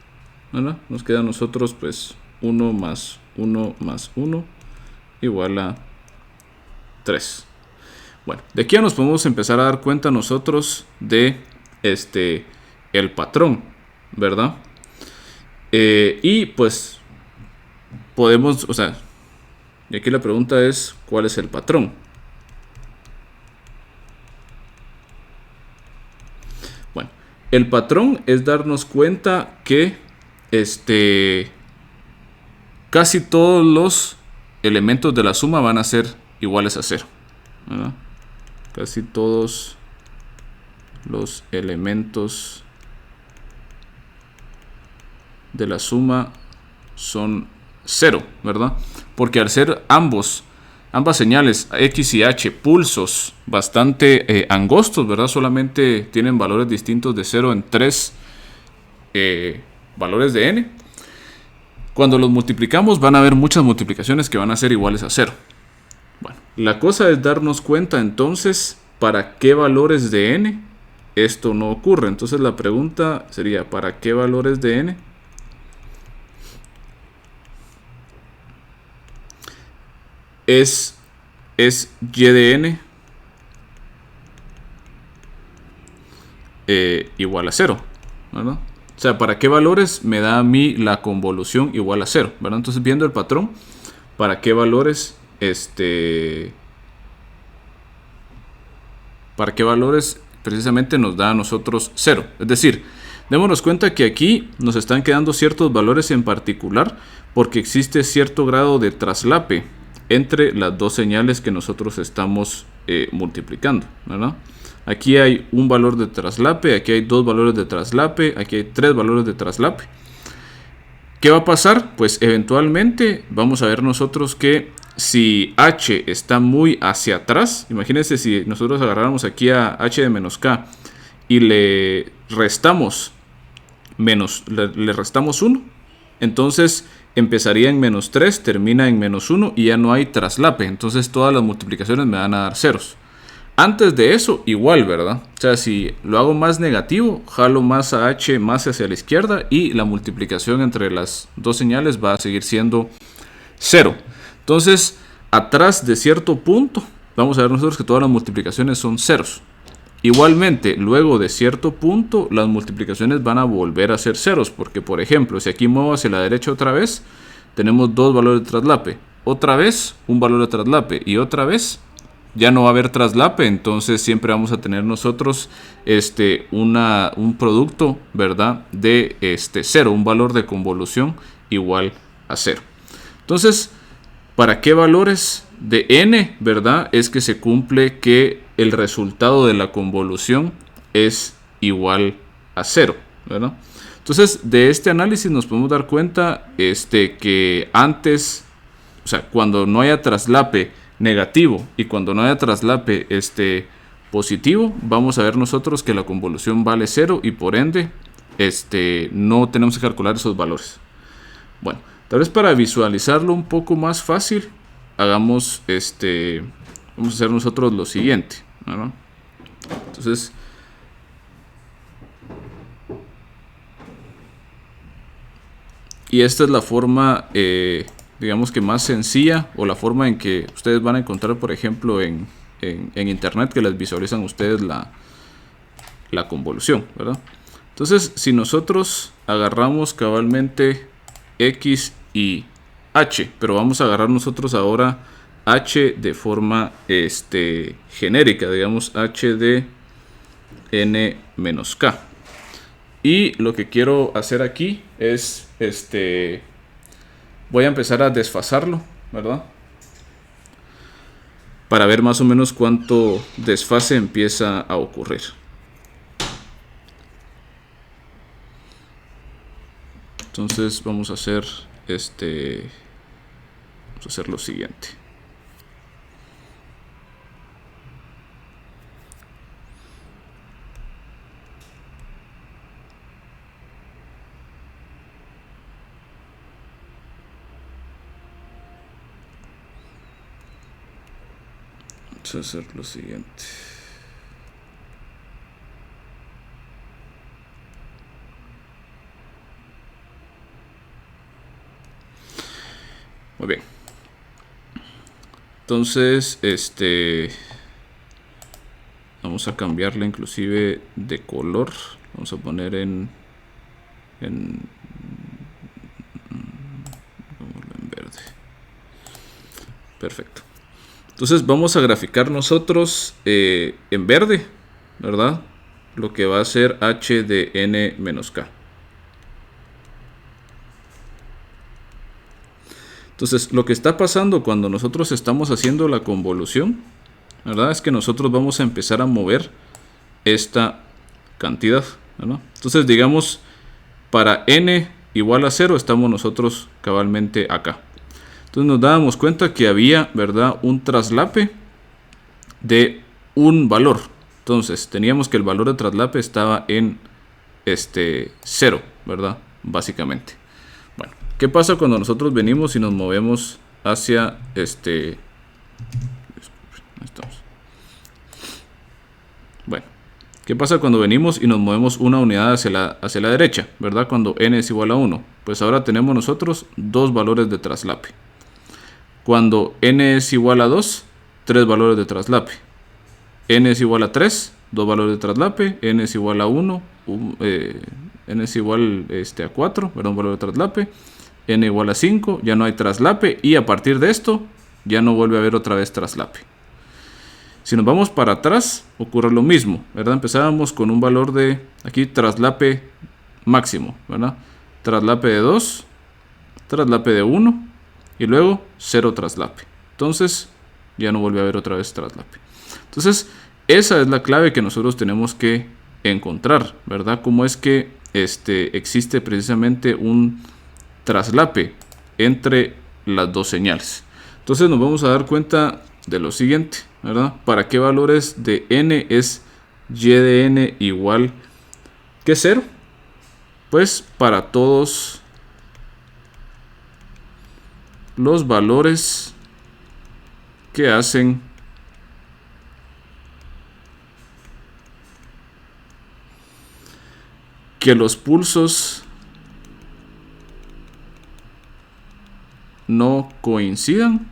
¿Verdad? Nos queda a nosotros pues 1 más 1 más 1 igual a 3. Bueno, de aquí ya nos podemos empezar a dar cuenta nosotros de el patrón, ¿verdad? Y pues podemos, o sea, y aquí la pregunta es, ¿cuál es el patrón? Bueno, el patrón es darnos cuenta que casi todos los elementos de la suma van a ser iguales a 0, ¿verdad? Casi todos los elementos de la suma son 0, ¿verdad? Porque al ser ambas señales, x y h, pulsos bastante angostos, ¿verdad? Solamente tienen valores distintos de 0 en 3 valores de n. Cuando los multiplicamos van a haber muchas multiplicaciones que van a ser iguales a 0. Bueno, la cosa es darnos cuenta entonces para qué valores de n esto no ocurre. Entonces la pregunta sería, ¿para qué valores de n? Es y de n igual a 0, ¿verdad? O sea, ¿para qué valores me da a mí la convolución igual a 0? ¿Verdad? Entonces, viendo el patrón, ¿para qué valores precisamente nos da a nosotros 0? Es decir, démonos cuenta que aquí nos están quedando ciertos valores en particular porque existe cierto grado de traslape entre las dos señales que nosotros estamos multiplicando, ¿verdad? Aquí hay un valor de traslape, aquí hay dos valores de traslape, aquí hay tres valores de traslape. ¿Qué va a pasar? Pues eventualmente vamos a ver nosotros que si h está muy hacia atrás, imagínense si nosotros agarráramos aquí a h de menos k y le restamos 1, entonces empezaría en menos 3, termina en menos 1 y ya no hay traslape. Entonces todas las multiplicaciones me van a dar ceros. Antes de eso, igual, ¿verdad? O sea, si lo hago más negativo, jalo más a h más hacia la izquierda y la multiplicación entre las dos señales va a seguir siendo 0. Entonces, atrás de cierto punto, vamos a ver nosotros que todas las multiplicaciones son ceros. Igualmente, luego de cierto punto, las multiplicaciones van a volver a ser ceros, porque por ejemplo, si aquí muevo hacia la derecha otra vez, tenemos dos valores de traslape. Otra vez, un valor de traslape y otra vez, ya no va a haber traslape, entonces siempre vamos a tener nosotros un producto, ¿verdad? De 0, un valor de convolución igual a 0. Entonces, ¿para qué valores de n, verdad? Es que se cumple que el resultado de la convolución es igual a 0, ¿verdad? Entonces, de este análisis nos podemos dar cuenta que antes, o sea, cuando no haya traslape negativo y cuando no haya traslape positivo, vamos a ver nosotros que la convolución vale 0 y por ende no tenemos que calcular esos valores. Bueno, tal vez para visualizarlo un poco más fácil, hagamos vamos a hacer nosotros lo siguiente, ¿verdad? Entonces, y esta es la forma digamos que más sencilla, o la forma en que ustedes van a encontrar, por ejemplo, en internet, que les visualizan ustedes la convolución, ¿verdad? Entonces, si nosotros agarramos cabalmente x y h, pero vamos a agarrar nosotros ahora h de forma genérica, digamos h de n menos k. Y lo que quiero hacer aquí es, voy a empezar a desfasarlo, ¿verdad? Para ver más o menos cuánto desfase empieza a ocurrir. Entonces vamos a hacer lo siguiente. Vamos a hacer lo siguiente. Muy bien. Entonces, vamos a cambiarle inclusive de color. Vamos a poner en verde. Perfecto. Entonces vamos a graficar nosotros en verde, ¿verdad? Lo que va a ser h de n menos k. Entonces, lo que está pasando cuando nosotros estamos haciendo la convolución, ¿verdad? Es que nosotros vamos a empezar a mover esta cantidad, ¿verdad? Entonces, digamos, para n igual a 0 estamos nosotros cabalmente acá. Entonces nos dábamos cuenta que había, ¿verdad?, un traslape de un valor. Entonces, teníamos que el valor de traslape estaba en 0, ¿verdad? Básicamente. Bueno, ¿qué pasa cuando nosotros venimos y nos movemos hacia Bueno, ¿qué pasa cuando venimos y nos movemos una unidad hacia la derecha, ¿verdad? Cuando n es igual a 1. Pues ahora tenemos nosotros dos valores de traslape. Cuando n es igual a 2, 3 valores de traslape. N es igual a 3, 2 valores de traslape. N es igual a 1, n es igual a 4, un valor de traslape. N igual a 5, ya no hay traslape. Y a partir de esto, ya no vuelve a haber otra vez traslape. Si nos vamos para atrás, ocurre lo mismo, ¿verdad? Empezábamos con un valor de, aquí, traslape máximo, ¿verdad? Traslape de 2, traslape de 1 y luego 0 traslape. Entonces, ya no vuelve a haber otra vez traslape. Entonces, esa es la clave que nosotros tenemos que encontrar, ¿verdad? Cómo es que existe precisamente un traslape entre las dos señales. Entonces, nos vamos a dar cuenta de lo siguiente, ¿verdad? ¿Para qué valores de n es y de n igual que 0? Pues para todos los valores que hacen que los pulsos no coincidan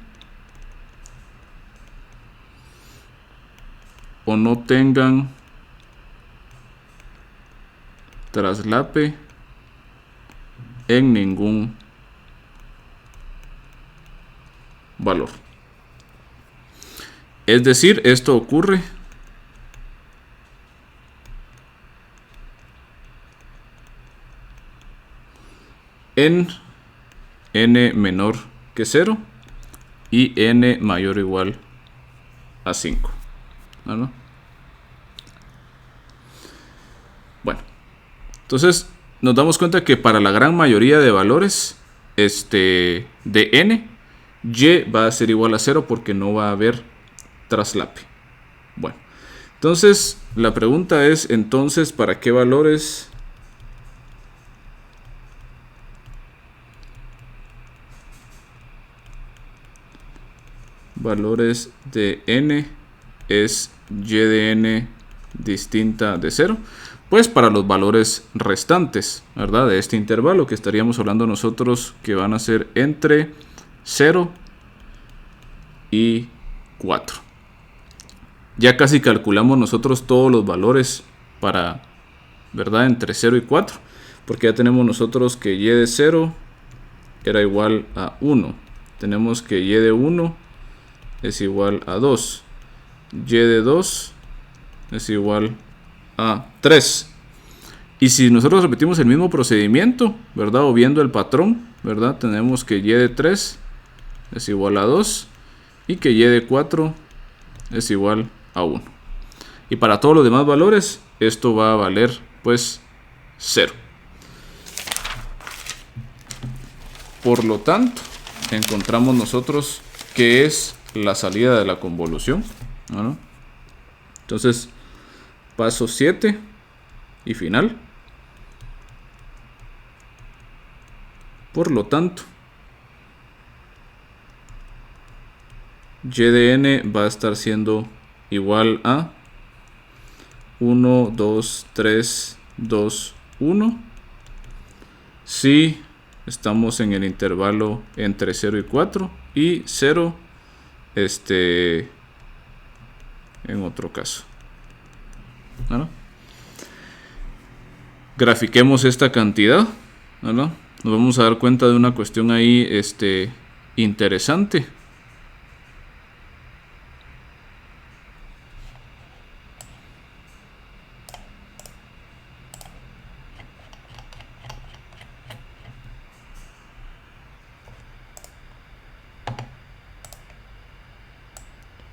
o no tengan traslape en ningún valor. Es decir, esto ocurre en n menor que 0 y n mayor o igual a 5. ¿No? Bueno, entonces nos damos cuenta que para la gran mayoría de valores de n, y va a ser igual a 0 porque no va a haber traslape. Bueno, entonces la pregunta es, entonces, ¿para qué valores de n es y de n distinta de 0? Pues para los valores restantes, ¿verdad?, de este intervalo, que estaríamos hablando nosotros que van a ser entre 0 y 4. Ya casi calculamos nosotros todos los valores para, ¿verdad?, entre 0 y 4, porque ya tenemos nosotros que y de 0 era igual a 1. Tenemos que y de 1 es igual a 2. Y de 2 es igual a 3. Y si nosotros repetimos el mismo procedimiento, ¿verdad? O viendo el patrón, ¿verdad? Tenemos que y de 3 es igual a 2 y que y de 4 es igual a 1. Y para todos los demás valores, esto va a valer pues 0. Por lo tanto, encontramos nosotros qué es la salida de la convolución, ¿no? Entonces, paso 7 y final. Por lo tanto, y de n va a estar siendo igual a 1, 2, 3, 2, 1. Si estamos en el intervalo entre 0 y 4 y 0 en otro caso. ¿No? Grafiquemos esta cantidad, ¿no? Nos vamos a dar cuenta de una cuestión ahí interesante.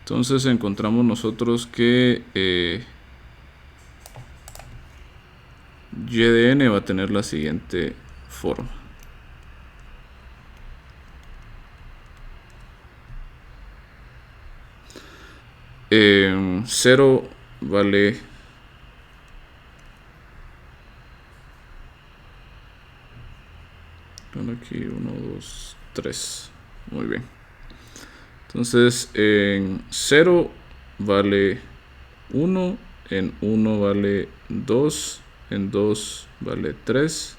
Entonces encontramos nosotros que y de n va a tener la siguiente forma. Cero vale aquí 1, 2, 3. Muy bien. Entonces en 0 vale 1, en 1 vale 2, en 2 vale 3,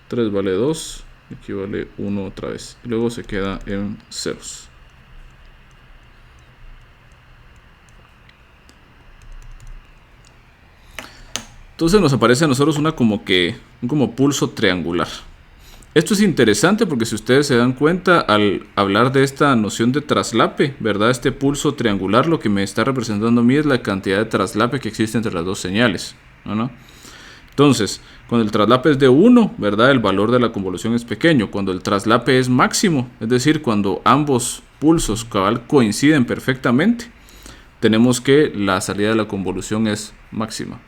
3 vale 2, aquí vale 1 otra vez. Y luego se queda en ceros. Entonces nos aparece a nosotros un como pulso triangular. Esto es interesante porque si ustedes se dan cuenta al hablar de esta noción de traslape, ¿verdad? Este pulso triangular lo que me está representando a mí es la cantidad de traslape que existe entre las dos señales, ¿no? Entonces, cuando el traslape es de 1, ¿verdad? El valor de la convolución es pequeño. Cuando el traslape es máximo, es decir, cuando ambos pulsos coinciden perfectamente, tenemos que la salida de la convolución es máxima.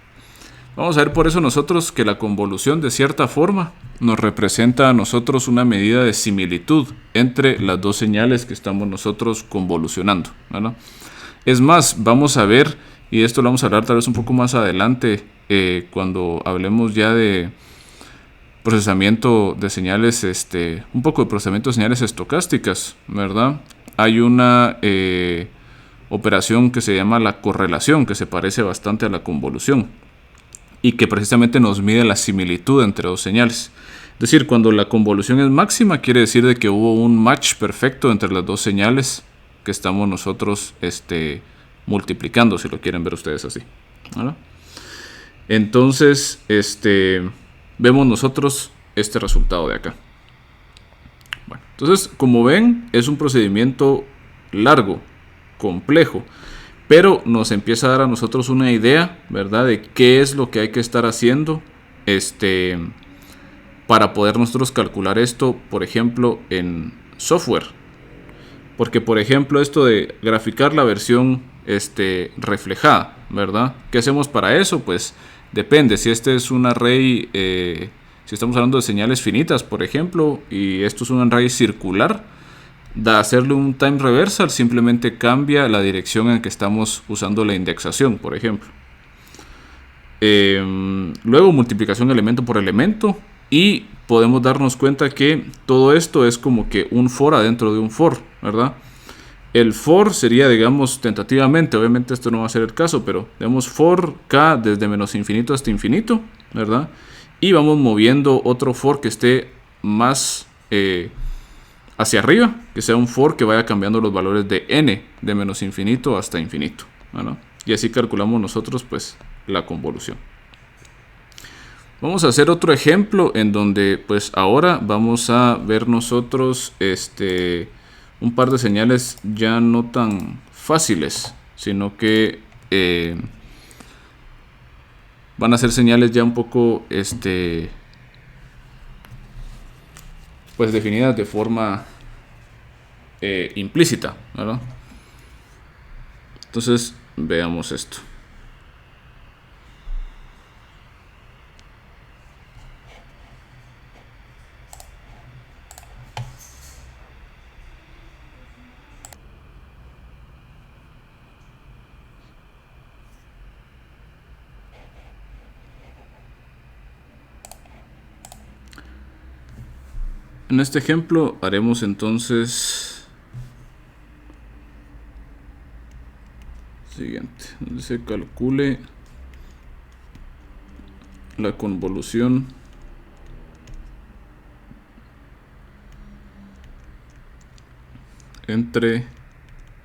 Vamos a ver por eso nosotros que la convolución de cierta forma nos representa a nosotros una medida de similitud entre las dos señales que estamos nosotros convolucionando, ¿verdad? Es más, vamos a ver, y esto lo vamos a hablar tal vez un poco más adelante cuando hablemos ya de procesamiento de señales, un poco de procesamiento de señales estocásticas, ¿verdad? Hay una operación que se llama la correlación, que se parece bastante a la convolución y que precisamente nos mide la similitud entre dos señales. Es decir, cuando la convolución es máxima, quiere decir de que hubo un match perfecto entre las dos señales que estamos nosotros multiplicando, si lo quieren ver ustedes así, ¿verdad? Entonces, vemos nosotros este resultado de acá. Bueno, entonces, como ven, es un procedimiento largo, complejo, pero nos empieza a dar a nosotros una idea, ¿verdad? De qué es lo que hay que estar haciendo para poder nosotros calcular esto, por ejemplo, en software. Porque, por ejemplo, esto de graficar la versión reflejada, ¿verdad? ¿Qué hacemos para eso? Pues depende. Si este es un array, si estamos hablando de señales finitas, por ejemplo, y esto es un array circular, de hacerle un time reversal simplemente cambia la dirección en que estamos usando la indexación, por ejemplo. Luego multiplicación elemento por elemento, y podemos darnos cuenta que todo esto es como que un for adentro de un for, ¿verdad? El for sería, digamos, tentativamente, obviamente esto no va a ser el caso, pero digamos for k desde menos infinito hasta infinito, ¿verdad? Y vamos moviendo otro for que esté más hacia arriba, que sea un for que vaya cambiando los valores de n, de menos infinito hasta infinito, ¿no? Y así calculamos nosotros pues la convolución. Vamos a hacer otro ejemplo en donde pues ahora vamos a ver nosotros un par de señales ya no tan fáciles, sino que van a ser señales ya un poco pues definidas de forma implícita, ¿verdad? Entonces veamos esto. En este ejemplo haremos entonces siguiente, donde se calcule la convolución entre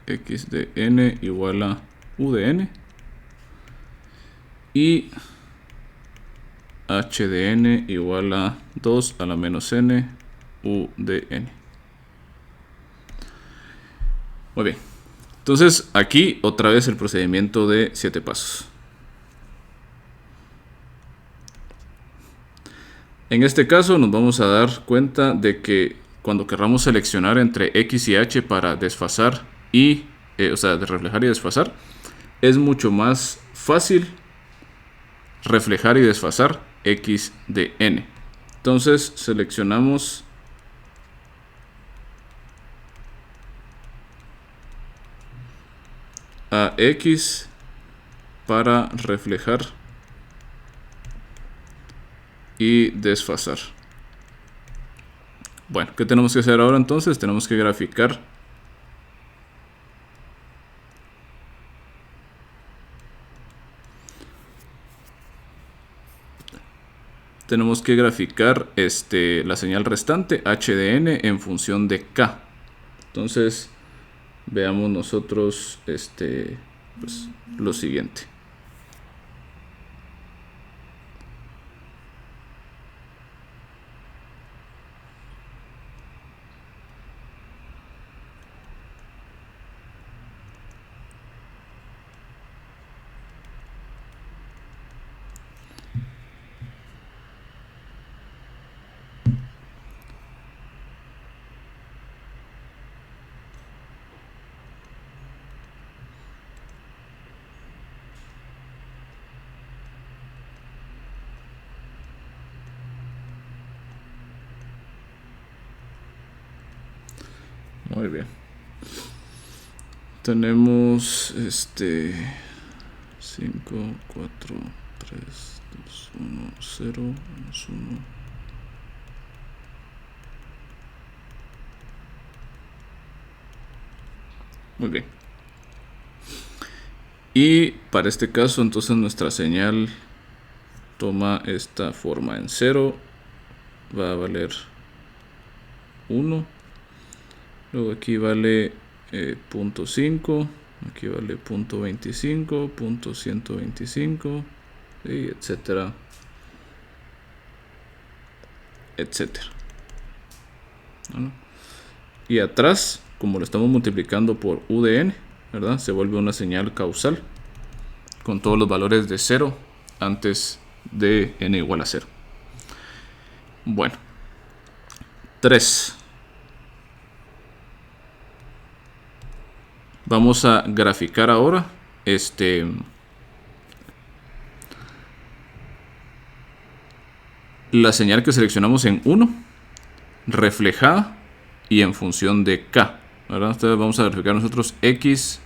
x de n igual a u de n y h de n igual a 2 a la menos n u de n. Muy bien. Entonces aquí otra vez el procedimiento de 7 pasos. En este caso nos vamos a dar cuenta de que cuando querramos seleccionar entre x y h para desfasar y, o sea, de reflejar y desfasar, es mucho más fácil reflejar y desfasar x de n. Entonces seleccionamos a x para reflejar y desfasar. Bueno, ¿qué tenemos que hacer ahora entonces? Tenemos que graficar la señal restante h de n en función de k. Entonces veamos nosotros pues, lo siguiente. Muy bien. Tenemos 5, 4, 3, 2, 1, 0, menos 1. Muy bien. Y para este caso, entonces nuestra señal toma esta forma. En 0 va a valer 1. Luego aquí vale 0.5. Aquí vale 0.25, 0.125, y etcétera, etcétera. ¿Vale? Y atrás, como lo estamos multiplicando por u de n, ¿verdad? Se vuelve una señal causal con todos los valores de 0 antes de n igual a 0. Bueno, 3. Vamos a graficar ahora la señal que seleccionamos en 1 reflejada y en función de k, ¿verdad? Entonces vamos a verificar nosotros x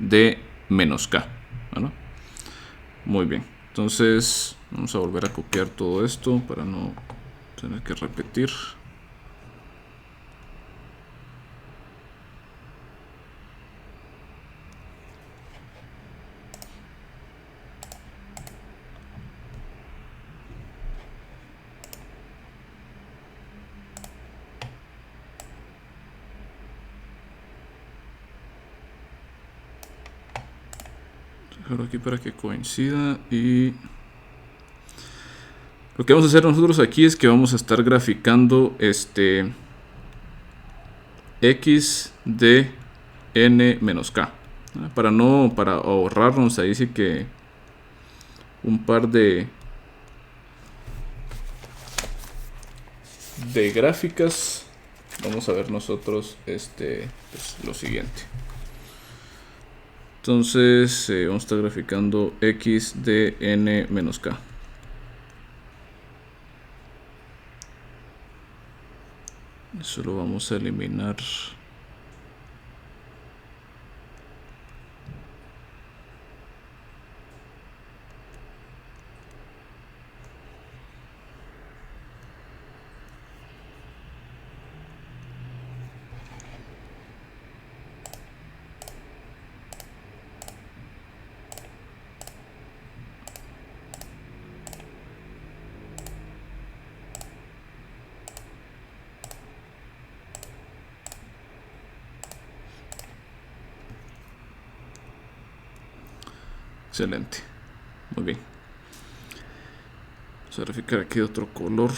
de menos k, ¿verdad? Muy bien, entonces vamos a volver a copiar todo esto para no tener que repetir. Aquí para que coincida, y lo que vamos a hacer nosotros aquí es que vamos a estar graficando x de n menos k. Para ahorrarnos ahí sí que un par de gráficas, vamos a ver nosotros pues, lo siguiente. Entonces vamos a estar graficando x de n menos k. Eso lo vamos a eliminar. Excelente, muy bien. Vamos a verificar aquí otro color.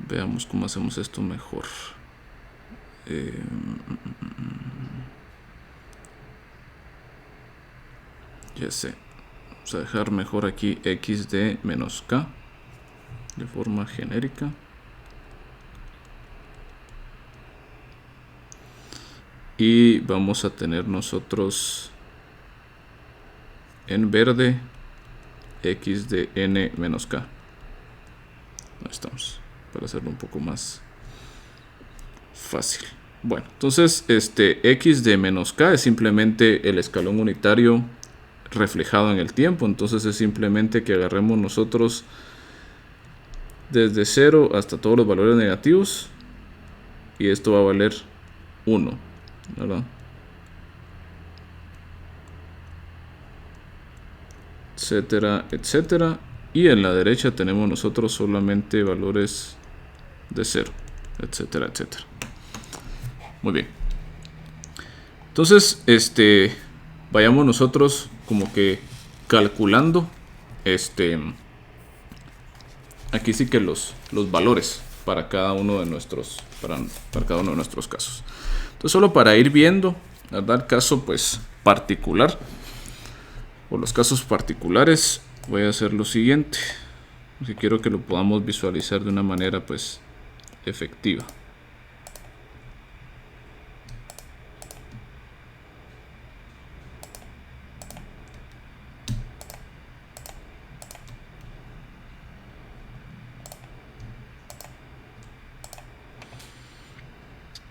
Veamos cómo hacemos esto mejor. Ya sé. Vamos a dejar mejor aquí x de menos k de forma genérica. Y vamos a tener nosotros en verde x de n menos k. Ahí estamos, para hacerlo un poco más fácil. Bueno, entonces x de menos k es simplemente el escalón unitario reflejado en el tiempo. Entonces es simplemente que agarremos nosotros desde 0 hasta todos los valores negativos, y esto va a valer 1, ¿verdad? Etcétera, etcétera. Y en la derecha tenemos nosotros solamente valores de 0, etcétera, etcétera. Muy bien. Entonces, vayamos nosotros como que calculando aquí sí que los valores para cada uno de nuestros para cada uno de nuestros casos. Entonces, solo para ir viendo, ¿verdad? Caso pues particular, o los casos particulares, voy a hacer lo siguiente, porque quiero que lo podamos visualizar de una manera pues efectiva.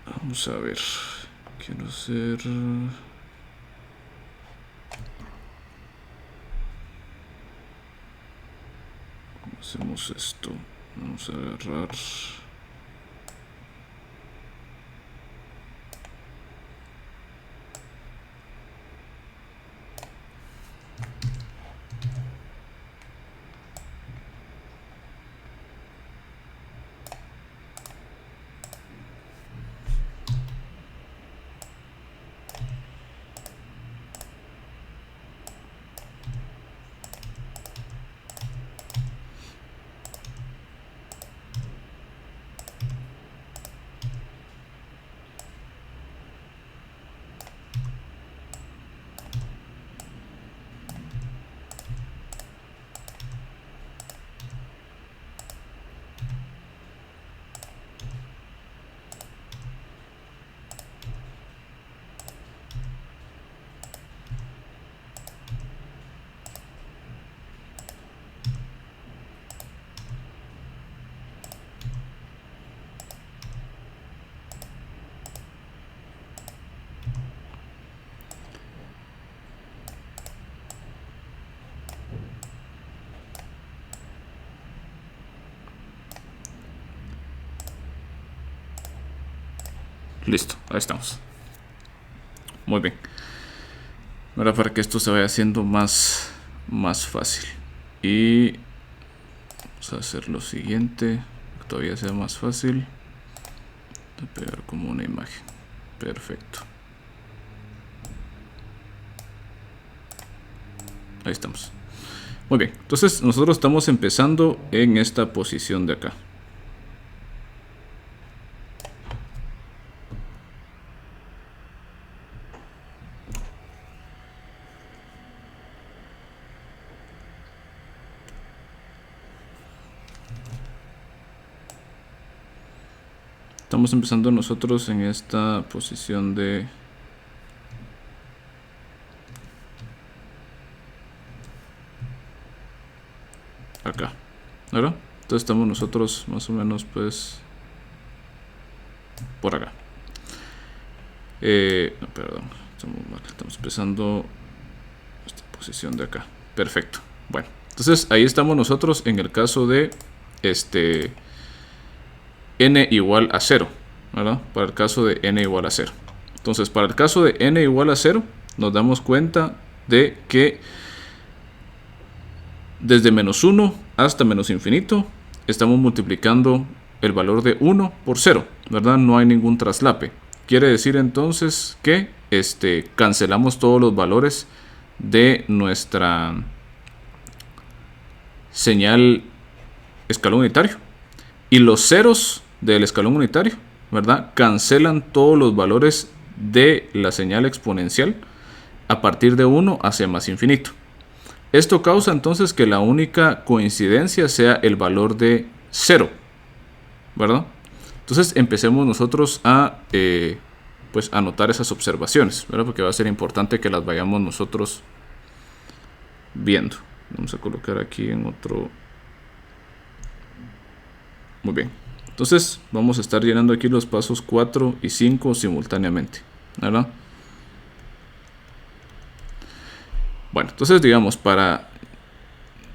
Vamos a ver, quiero hacer... ¿Cómo hacemos esto? Vamos a agarrar... Listo, ahí estamos. Muy bien. Ahora, para que esto se vaya haciendo más fácil, y vamos a hacer lo siguiente, que todavía sea más fácil, de pegar como una imagen. Perfecto. Ahí estamos. Muy bien, entonces nosotros estamos empezando en esta posición de acá. Estamos empezando nosotros en esta posición de acá, ¿verdad? Entonces estamos nosotros más o menos pues por acá. No, perdón, estamos empezando esta posición de acá. Perfecto. Bueno, entonces ahí estamos nosotros en el caso de n igual a 0, ¿verdad? Para el caso de n igual a 0. Entonces, para el caso de n igual a 0, nos damos cuenta de que desde menos 1 hasta menos infinito, estamos multiplicando el valor de 1 por 0, ¿verdad? No hay ningún traslape. Quiere decir entonces que cancelamos todos los valores de nuestra señal escalón unitario. Y los ceros del escalón unitario, ¿verdad? Cancelan todos los valores de la señal exponencial a partir de 1 hacia más infinito. Esto causa entonces que la única coincidencia sea el valor de 0, ¿verdad? Entonces empecemos nosotros a pues anotar esas observaciones, ¿verdad? Porque va a ser importante que las vayamos nosotros viendo. Vamos a colocar aquí en otro. Muy bien. Entonces vamos a estar llenando aquí los pasos 4 y 5 simultáneamente, ¿verdad? Bueno, entonces digamos para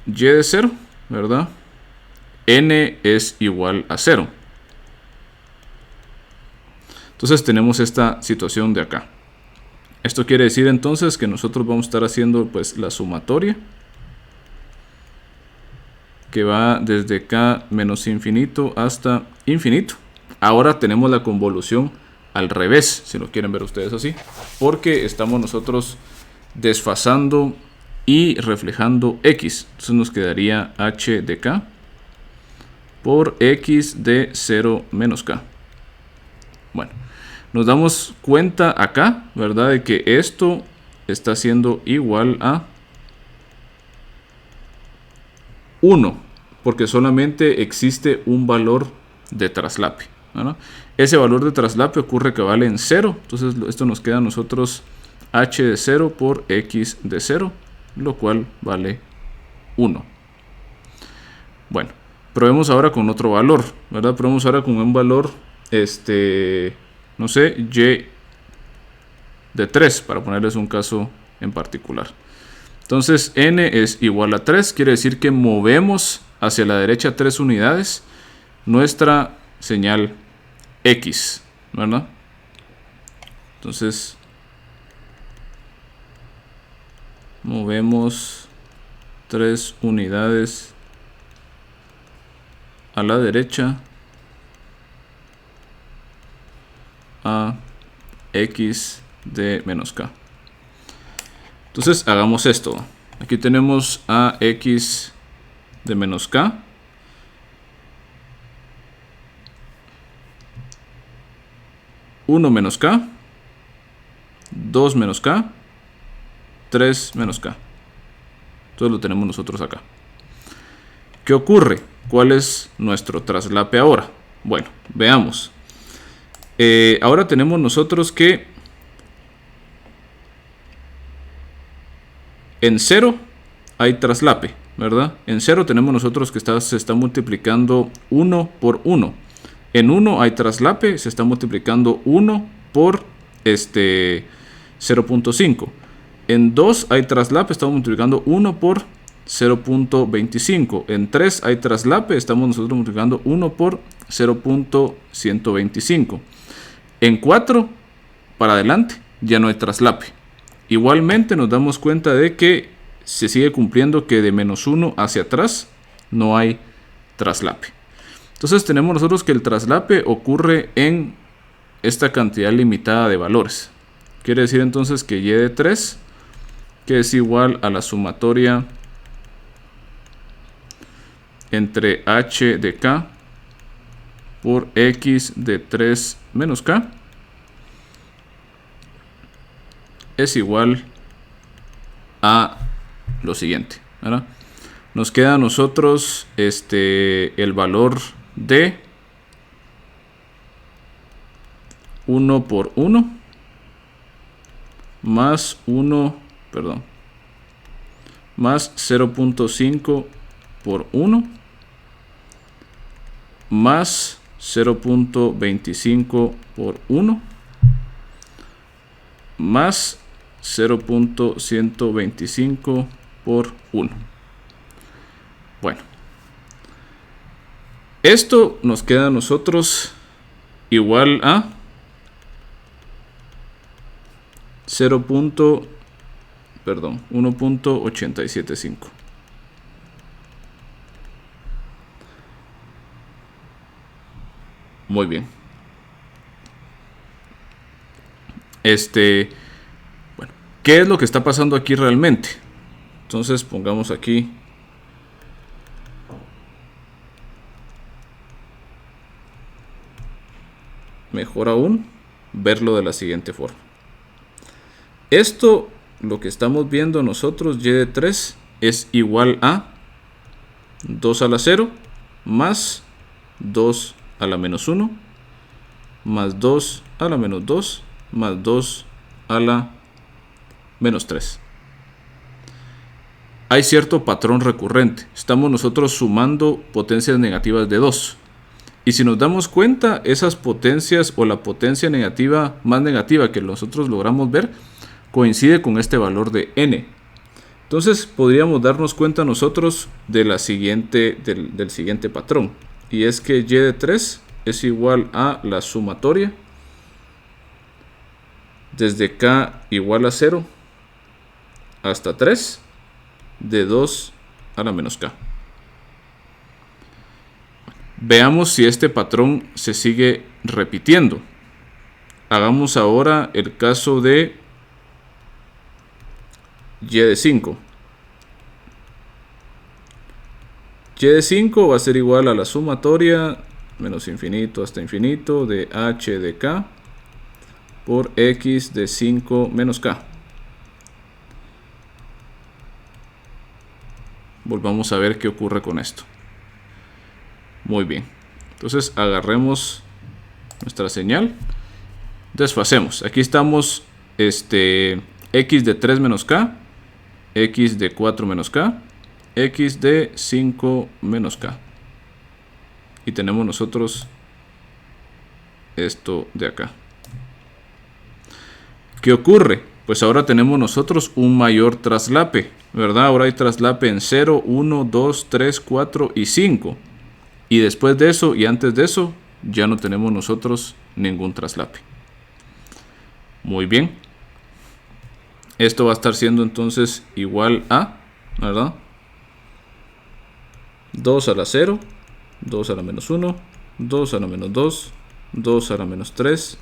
y de 0, ¿verdad? N es igual a 0. Entonces tenemos esta situación de acá. Esto quiere decir entonces que nosotros vamos a estar haciendo pues la sumatoria que va desde acá menos infinito hasta infinito. Ahora tenemos la convolución al revés, si lo quieren ver ustedes así, porque estamos nosotros desfasando y reflejando x. Entonces nos quedaría h de k por x de 0 menos k. Bueno, nos damos cuenta acá, ¿verdad? De que esto está siendo igual a 1, porque solamente existe un valor de traslape, ¿verdad? Ese valor de traslape ocurre que vale en 0, entonces esto nos queda a nosotros h de 0 por x de 0, lo cual vale 1. Bueno, probemos ahora con otro valor, ¿verdad? Probemos ahora con un valor, no sé, y de 3, para ponerles un caso en particular. Entonces n es igual a 3, quiere decir que movemos hacia la derecha 3 unidades nuestra señal x, ¿verdad? Entonces movemos 3 unidades a la derecha a x de menos k. Entonces hagamos esto. Aquí tenemos a x de menos k. Uno menos k. 2 menos k. 3 menos k. Entonces lo tenemos nosotros acá. ¿Qué ocurre? ¿Cuál es nuestro traslape ahora? Bueno, veamos. Ahora tenemos nosotros que en 0 hay traslape, ¿verdad? En 0 tenemos nosotros que se está multiplicando 1 por 1. En 1 hay traslape, se está multiplicando 1 por 0.5. En 2 hay traslape, estamos multiplicando 1 por 0.25. En 3 hay traslape, estamos nosotros multiplicando 1 por 0.125. En 4 para adelante ya no hay traslape. Igualmente nos damos cuenta de que se sigue cumpliendo que de menos 1 hacia atrás no hay traslape. Entonces tenemos nosotros que el traslape ocurre en esta cantidad limitada de valores. Quiere decir entonces que y de 3, que es igual a la sumatoria entre h de k por x de 3 menos k es igual a lo siguiente, ¿verdad? Nos queda a nosotros el valor de 1 por 1 más 0.5 por 1 más 0.25 por 1 más 0.125 por 1. Bueno, esto nos queda a nosotros igual a 1.875. Muy bien. Bueno, ¿qué es lo que está pasando aquí realmente? Entonces pongamos aquí mejor aún verlo de la siguiente forma. Esto, lo que estamos viendo nosotros, y de 3 es igual a 2 a la 0 más 2 a la menos 1 más 2 a la menos 2 más 2 a la menos 3. Hay cierto patrón recurrente. Estamos nosotros sumando potencias negativas de 2. Y si nos damos cuenta, esas potencias o la potencia negativa más negativa que nosotros logramos ver coincide con este valor de n. Entonces podríamos darnos cuenta nosotros de del siguiente patrón. Y es que y de 3 es igual a la sumatoria desde k igual a 0 hasta 3 de 2 a la menos k. Veamos si este patrón se sigue repitiendo. Hagamos ahora el caso de y de 5. Y de 5 va a ser igual a la sumatoria menos infinito hasta infinito de h de k por x de 5 menos k. Volvamos a ver qué ocurre con esto. Muy bien. Entonces agarremos nuestra señal. Desfacemos. Aquí estamos x de 3 menos k, x de 4 menos k, x de 5 menos k. Y tenemos nosotros esto de acá. ¿Qué ocurre? Pues ahora tenemos nosotros un mayor traslape, ¿verdad? Ahora hay traslape en 0, 1, 2, 3, 4 y 5. Y después de eso y antes de eso ya no tenemos nosotros ningún traslape. Muy bien. Esto va a estar siendo entonces igual a, ¿verdad? 2 a la 0, 2 a la menos 1, 2 a la menos 2, 2 a la menos 3,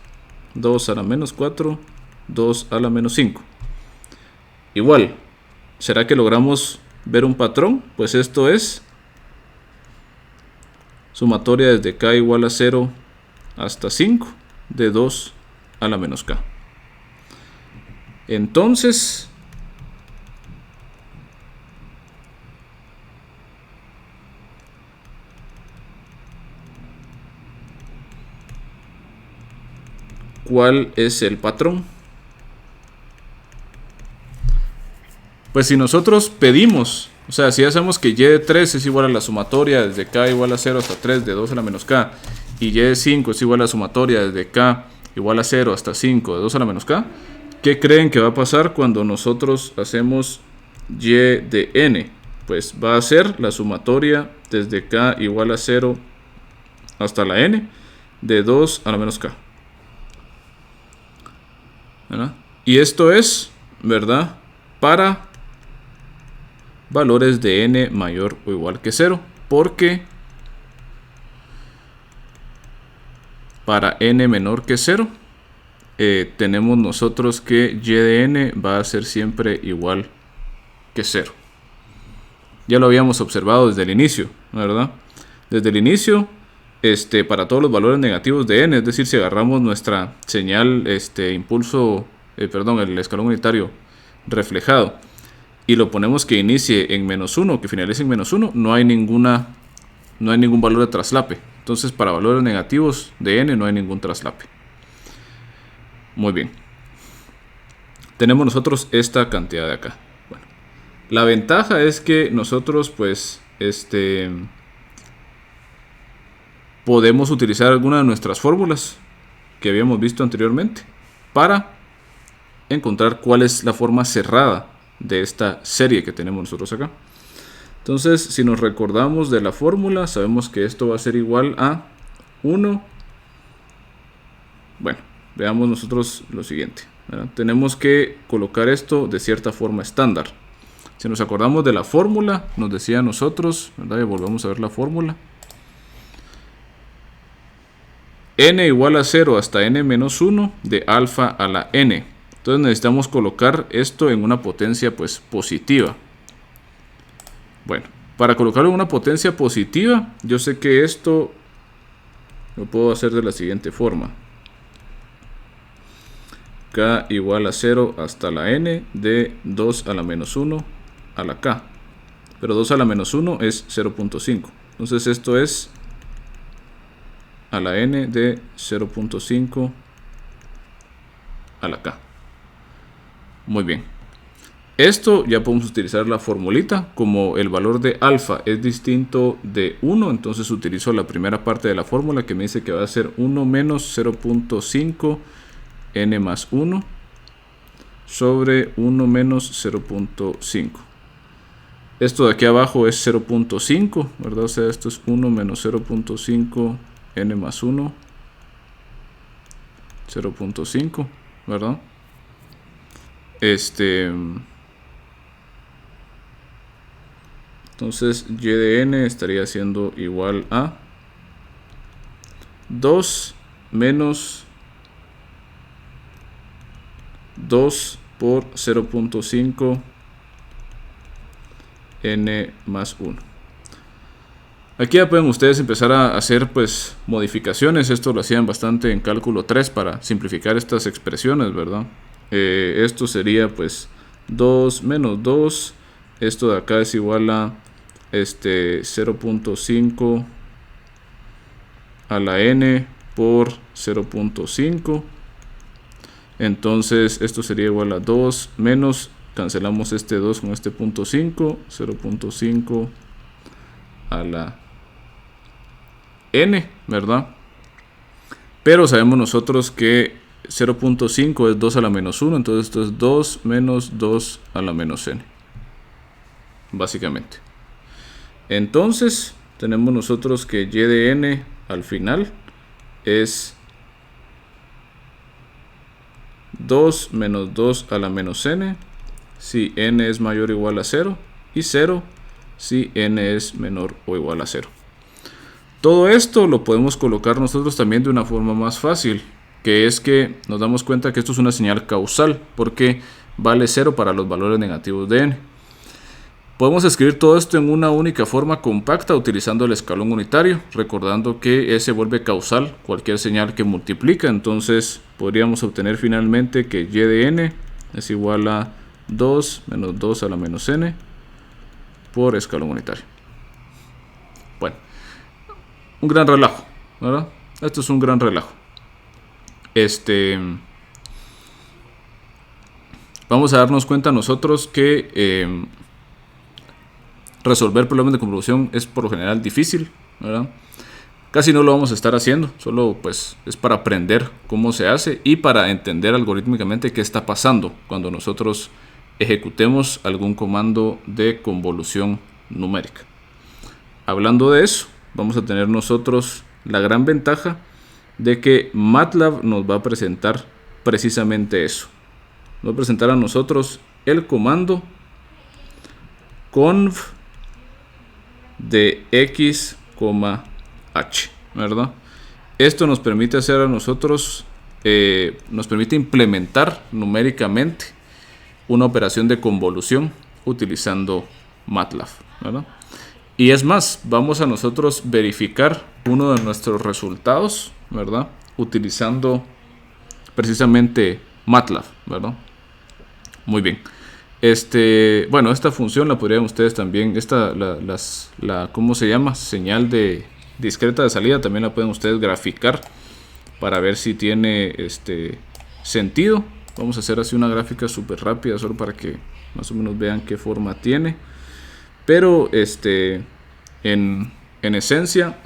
2 a la menos 4, 2 a la menos 5. Igual, ¿será que logramos ver un patrón? Pues esto es sumatoria desde k igual a 0 hasta 5 de 2 a la menos k. Entonces, ¿cuál es el patrón? Pues si nosotros pedimos, o sea, si hacemos que y de 3 es igual a la sumatoria desde k igual a 0 hasta 3 de 2 a la menos k, y y de 5 es igual a la sumatoria desde k igual a 0 hasta 5 de 2 a la menos k, ¿qué creen que va a pasar cuando nosotros hacemos y de n? Pues va a ser la sumatoria desde k igual a 0 hasta la n de 2 a la menos k. ¿Verdad? Y esto es, ¿verdad?, para valores de n mayor o igual que 0, porque para n menor que 0 tenemos nosotros que y de n va a ser siempre igual que 0. ya lo habíamos observado desde el inicio, ¿verdad? Desde el inicio, para todos los valores negativos de n, es decir, si agarramos nuestra señal, el escalón unitario reflejado, y lo ponemos que inicie en -1, que finalice en -1, no hay ningún valor de traslape. Entonces, para valores negativos de n no hay ningún traslape. Muy bien. Tenemos nosotros esta cantidad de acá. Bueno, la ventaja es que nosotros, pues, podemos utilizar alguna de nuestras fórmulas que habíamos visto anteriormente para encontrar cuál es la forma cerrada de esta serie que tenemos nosotros acá. Entonces, si nos recordamos de la fórmula, sabemos que esto va a ser igual a 1. Bueno, veamos nosotros lo siguiente, ¿verdad? Tenemos que colocar esto de cierta forma estándar. Si nos acordamos de la fórmula, nos decía a nosotros, ¿verdad? Y volvemos a ver la fórmula. N igual a 0 hasta n-1 de alfa a la n. Entonces necesitamos colocar esto en una potencia, pues, positiva. Bueno, para colocarlo en una potencia positiva, yo sé que esto lo puedo hacer de la siguiente forma. K igual a 0 hasta la n de 2 a la -1 a la k. Pero 2 a la -1 es 0.5. Entonces esto es a la n de 0.5 a la k. Muy bien. Esto ya podemos utilizar la formulita. Como el valor de alfa es distinto de 1, entonces utilizo la primera parte de la fórmula que me dice que va a ser 1 menos 0.5 n más 1 sobre 1 menos 0.5. Esto de aquí abajo es 0.5, ¿verdad? O sea, esto es 1 menos 0.5 n más 1, 0.5, ¿verdad? Entonces y de n estaría siendo igual a 2 menos 2 por 0.5 n más 1. Aquí ya pueden ustedes empezar a hacer, pues, modificaciones. Esto lo hacían bastante en cálculo 3 para simplificar estas expresiones, ¿verdad? Esto sería, pues, 2 menos 2. Esto de acá es igual a 0.5 a la n por 0.5. Entonces esto sería igual a 2 menos, cancelamos este 2 con este 0.5, 0.5 a la n, ¿verdad? Pero sabemos nosotros que 0.5 es 2 a la -1, entonces esto es 2 menos 2 a la -n, básicamente. Entonces tenemos nosotros que y de n al final es 2 menos 2 a la -n si n es mayor o igual a 0, y 0 si n es menor o igual a 0. Todo esto lo podemos colocar nosotros también de una forma más fácil, que es que nos damos cuenta que esto es una señal causal, porque vale 0 para los valores negativos de n. Podemos escribir todo esto en una única forma compacta utilizando el escalón unitario, recordando que se vuelve causal cualquier señal que multiplica. Entonces podríamos obtener finalmente que y de n es igual a 2 menos 2 a la -n por escalón unitario. Bueno, un gran relajo, ¿verdad? Esto es un gran relajo. Vamos a darnos cuenta nosotros que resolver problemas de convolución es por lo general difícil, ¿verdad? Casi no lo vamos a estar haciendo, solo, pues, es para aprender cómo se hace y para entender algorítmicamente qué está pasando cuando nosotros ejecutemos algún comando de convolución numérica. Hablando de eso, vamos a tener nosotros la gran ventaja de que MATLAB nos va a presentar precisamente eso. Nos va a presentar a nosotros el comando conv de x, h, ¿verdad? Esto nos permite hacer a nosotros, nos permite implementar numéricamente una operación de convolución utilizando MATLAB, ¿verdad? Y es más, vamos a nosotros verificar uno de nuestros resultados, ¿verdad? Utilizando precisamente MATLAB, ¿verdad? Muy bien. Bueno, esta función la podrían ustedes también, ¿cómo se llama? Señal de discreta de salida, también la pueden ustedes graficar para ver si tiene sentido. Vamos a hacer así una gráfica súper rápida, solo para que más o menos vean qué forma tiene. Pero en esencia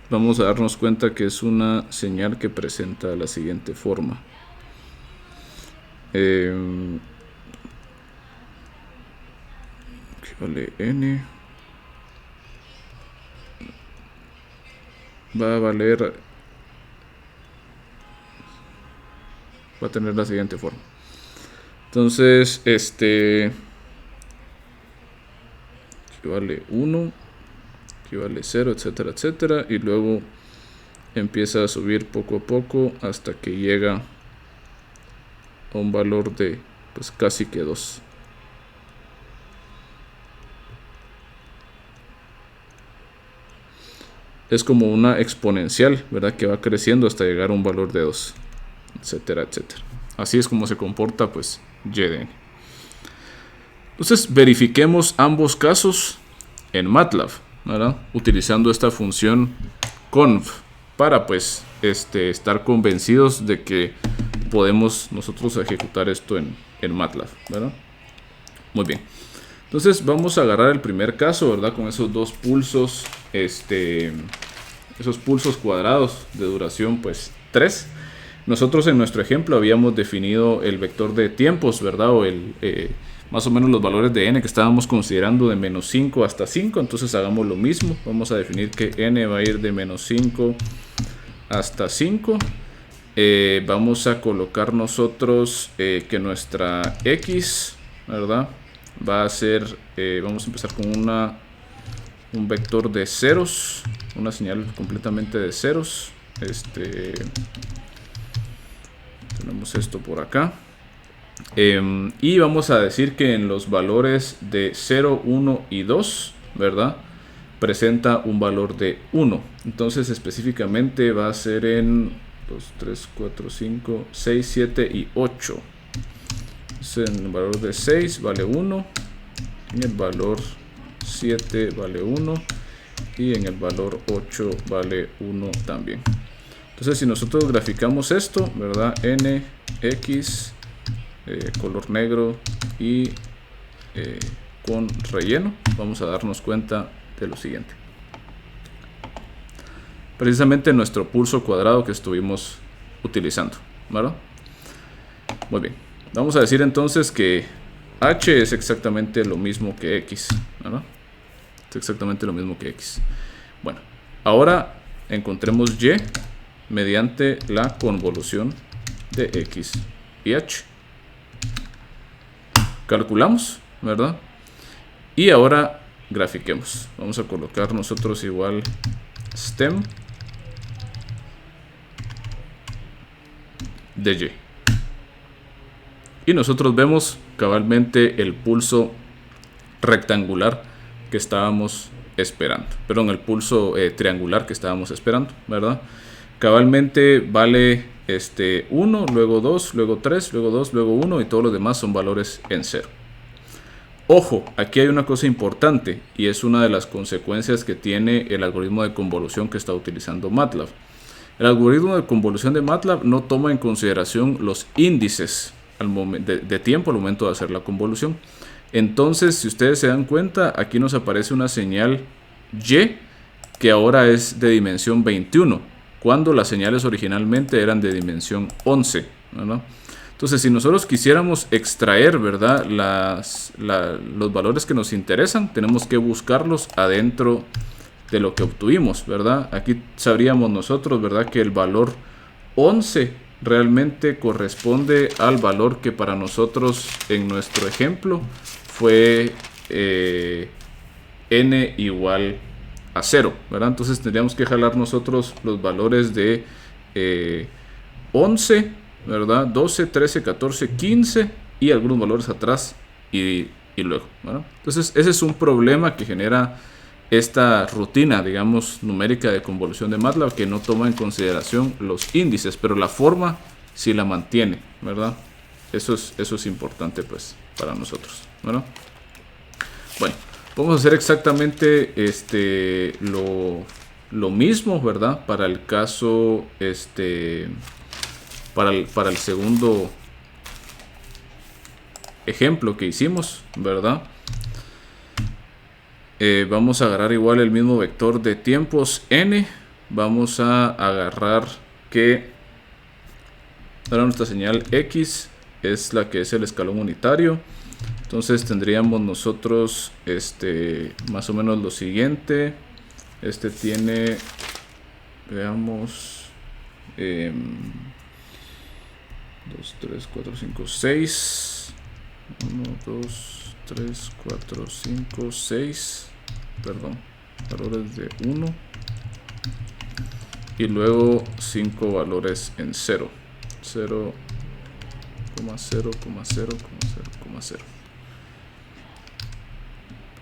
vamos a darnos cuenta que es una señal que presenta de la siguiente forma. Vale, n va a tener la siguiente forma. Entonces equivale 1, equivale 0, etcétera, etcétera, y luego empieza a subir poco a poco hasta que llega a un valor de pues casi que 2. Es como una exponencial, ¿verdad? Que va creciendo hasta llegar a un valor de 2, etcétera, etcétera. Así es como se comporta pues YDN. Entonces verifiquemos ambos casos en MATLAB, ¿verdad? Utilizando esta función conv para pues estar convencidos de que podemos nosotros ejecutar esto en MATLAB, ¿verdad? Muy bien. Entonces vamos a agarrar el primer caso, ¿verdad? Con esos dos pulsos, esos pulsos cuadrados de duración pues 3. Nosotros en nuestro ejemplo habíamos definido el vector de tiempos, ¿verdad? O más o menos los valores de n que estábamos considerando de menos 5 hasta 5. Entonces hagamos lo mismo. Vamos a definir que n va a ir de menos 5 hasta 5. Vamos a colocar nosotros que nuestra x, ¿verdad? Va a ser, vamos a empezar con un vector de ceros, una señal completamente de ceros. Tenemos esto por acá. Y vamos a decir que en los valores de 0, 1 y 2, ¿verdad? Presenta un valor de 1. Entonces específicamente va a ser en 2, 3, 4, 5, 6, 7 y 8. Entonces en el valor de 6 vale 1. En el valor 7 vale 1. Y en el valor 8 vale 1 también. Entonces si nosotros graficamos esto, ¿verdad? N, X, color negro y con relleno, vamos a darnos cuenta de lo siguiente. Precisamente nuestro pulso cuadrado que estuvimos utilizando, ¿verdad? Muy bien. Vamos a decir entonces que H es exactamente lo mismo que X, ¿verdad? Es exactamente lo mismo que X. Bueno, ahora encontremos Y mediante la convolución de X y H. Calculamos, ¿verdad? Y ahora grafiquemos. Vamos a colocar nosotros igual stem de Y. Y nosotros vemos cabalmente el pulso rectangular que estábamos esperando. Perdón, el pulso triangular que estábamos esperando, ¿verdad? Cabalmente vale 1, luego 2, luego 3, luego 2, luego 1 y todos los demás son valores en 0. Ojo, aquí hay una cosa importante y es una de las consecuencias que tiene el algoritmo de convolución que está utilizando MATLAB. El algoritmo de convolución de MATLAB no toma en consideración los índices de tiempo al momento de hacer la convolución. Entonces, si ustedes se dan cuenta, aquí nos aparece una señal Y que ahora es de dimensión 21, cuando las señales originalmente eran de dimensión 11, ¿verdad? Entonces, si nosotros quisiéramos extraer, ¿verdad?, los valores que nos interesan, tenemos que buscarlos adentro de lo que obtuvimos, ¿verdad? Aquí sabríamos nosotros, ¿verdad?, que el valor 11 realmente corresponde al valor que para nosotros en nuestro ejemplo fue n igual a 0, ¿verdad? Entonces tendríamos que jalar nosotros los valores de 11, ¿verdad? 12, 13, 14, 15 y algunos valores atrás y y luego, ¿verdad? Entonces ese es un problema que genera esta rutina, digamos, numérica de convolución de MATLAB, que no toma en consideración los índices, pero la forma sí la mantiene, ¿verdad? Eso es importante, pues, para nosotros, ¿verdad? Bueno, vamos a hacer exactamente lo mismo, ¿verdad? Para el caso, para el segundo ejemplo que hicimos, ¿verdad? Vamos a agarrar igual el mismo vector de tiempos n. Vamos a agarrar que ahora nuestra señal x es la que es el escalón unitario. Entonces tendríamos nosotros más o menos lo siguiente. Tiene, veamos, 2, 3, 4, 5, 6. 1, 2, 3, 4, 5, 6. Perdón, valores de 1. Y luego 5 valores en 0. 0, 0, 0, 0, 0.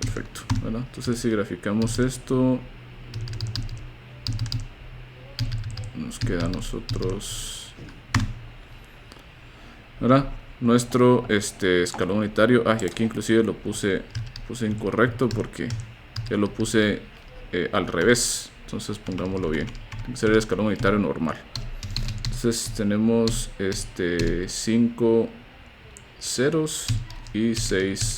Perfecto, ¿verdad? Entonces si graficamos esto, nos queda a nosotros, ¿verdad? Nuestro escalón unitario. Y aquí inclusive lo puse incorrecto porque ya lo puse al revés. Entonces pongámoslo bien. Tiene que ser el escalón unitario normal. Entonces tenemos 5 ceros y 6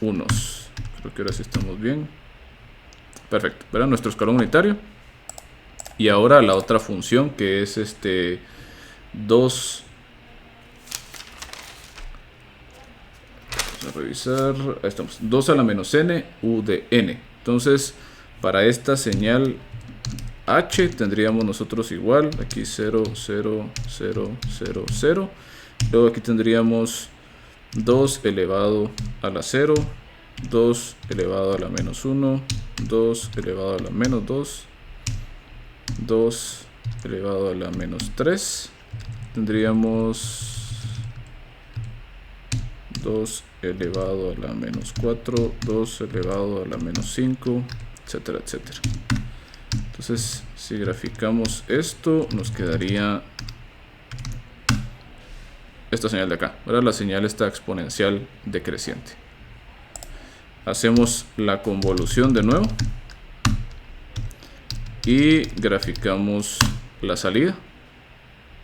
unos. Creo que ahora sí estamos bien. Perfecto. Verá nuestro escalón unitario. Y ahora la otra función que es 2. Vamos a revisar. Ahí estamos. 2 a la menos n u de n. Entonces, para esta señal h tendríamos nosotros igual. Aquí 0, 0, 0, 0, 0. Luego aquí tendríamos 2 elevado a la 0. 2 elevado a la menos 1. 2 elevado a la menos 2. 2 elevado a la menos 3. Tendríamos 2 elevado a la menos 4, 2 elevado a la menos 5, etcétera, etcétera. Entonces, si graficamos esto, nos quedaría esta señal de acá, ¿verdad? La señal está exponencial decreciente. Hacemos la convolución de nuevo y graficamos la salida,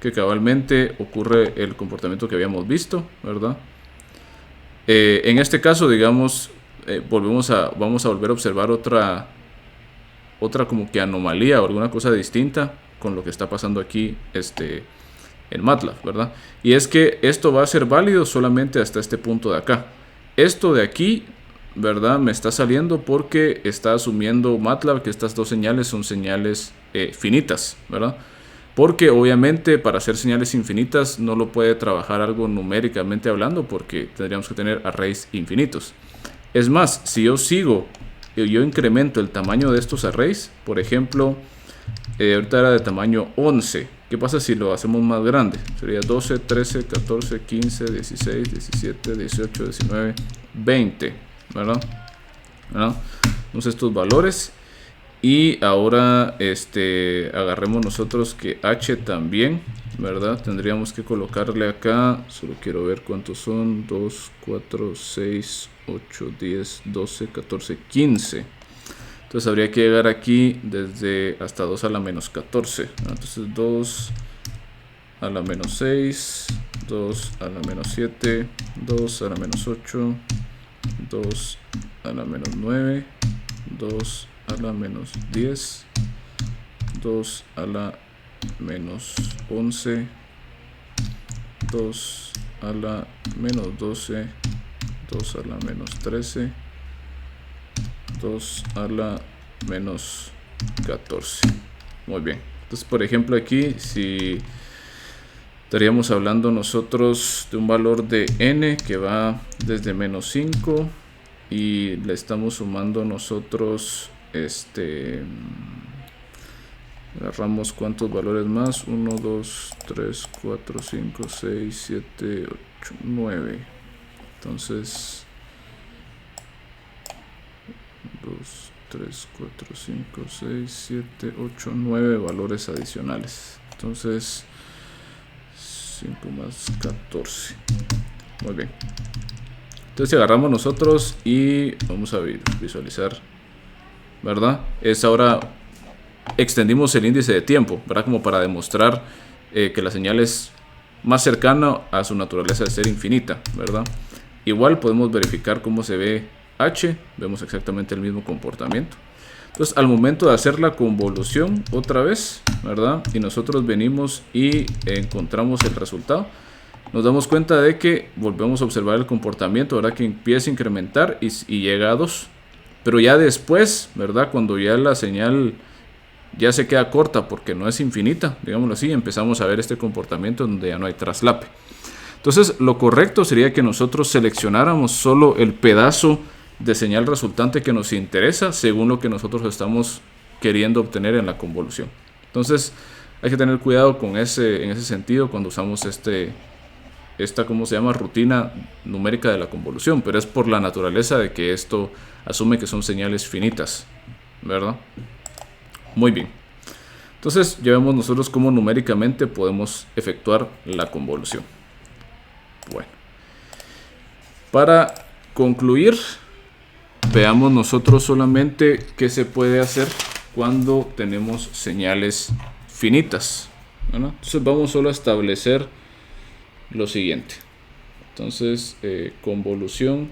que cabalmente ocurre el comportamiento que habíamos visto, ¿verdad? En este caso, digamos, vamos a volver a observar otra como que anomalía o alguna cosa distinta con lo que está pasando aquí en MATLAB, ¿verdad? Y es que esto va a ser válido solamente hasta este punto de acá. Esto de aquí, ¿verdad? Me está saliendo porque está asumiendo MATLAB que estas dos señales son señales finitas, ¿verdad? Porque obviamente para hacer señales infinitas no lo puede trabajar algo numéricamente hablando, porque tendríamos que tener arrays infinitos. Es más, si yo incremento el tamaño de estos arrays, por ejemplo, ahorita era de tamaño 11. ¿Qué pasa si lo hacemos más grande? Sería 12, 13, 14, 15, 16, 17, 18, 19, 20, ¿verdad? Entonces estos valores. Y ahora agarremos nosotros que h también, ¿verdad? Tendríamos que colocarle acá, solo quiero ver cuántos son, 2, 4, 6, 8, 10, 12, 14, 15. Entonces habría que llegar aquí desde hasta 2 a la menos 14. Entonces 2 a la menos 6, 2 a la menos 7, 2 a la menos 8, 2 a la menos 9, 2 a la menos 10, 2 a la menos 11, 2 a la menos 12, 2 a la menos 13, 2 a la menos 14. Muy bien. Entonces, por ejemplo, aquí si estaríamos hablando nosotros de un valor de n que va desde menos 5 y le estamos sumando nosotros agarramos cuántos valores más, 1, 2, 3, 4, 5, 6, 7, 8, 9. Entonces 2, 3, 4, 5, 6, 7, 8, 9 valores adicionales. Entonces 5 más 14. Muy bien. Entonces si agarramos nosotros y vamos a visualizar, ¿verdad? Es ahora extendimos el índice de tiempo, ¿verdad? Como para demostrar que la señal es más cercana a su naturaleza de ser infinita, ¿verdad? Igual podemos verificar cómo se ve h, vemos exactamente el mismo comportamiento. Entonces al momento de hacer la convolución otra vez, ¿verdad? Y nosotros venimos y encontramos el resultado, nos damos cuenta de que volvemos a observar el comportamiento, ¿verdad? Que empieza a incrementar y llega a 2. Pero ya después, ¿verdad? Cuando ya la señal ya se queda corta porque no es infinita, digámoslo así, empezamos a ver este comportamiento donde ya no hay traslape. Entonces lo correcto sería que nosotros seleccionáramos solo el pedazo de señal resultante que nos interesa según lo que nosotros estamos queriendo obtener en la convolución. Entonces hay que tener cuidado con en ese sentido cuando usamos esta ¿cómo se llama? Rutina numérica de la convolución, pero es por la naturaleza de que esto asume que son señales finitas, ¿verdad? Muy bien. Entonces ya vemos nosotros cómo numéricamente podemos efectuar la convolución. Bueno, para concluir, veamos nosotros solamente qué se puede hacer cuando tenemos señales finitas, ¿verdad? Entonces vamos solo a establecer lo siguiente. Entonces, convolución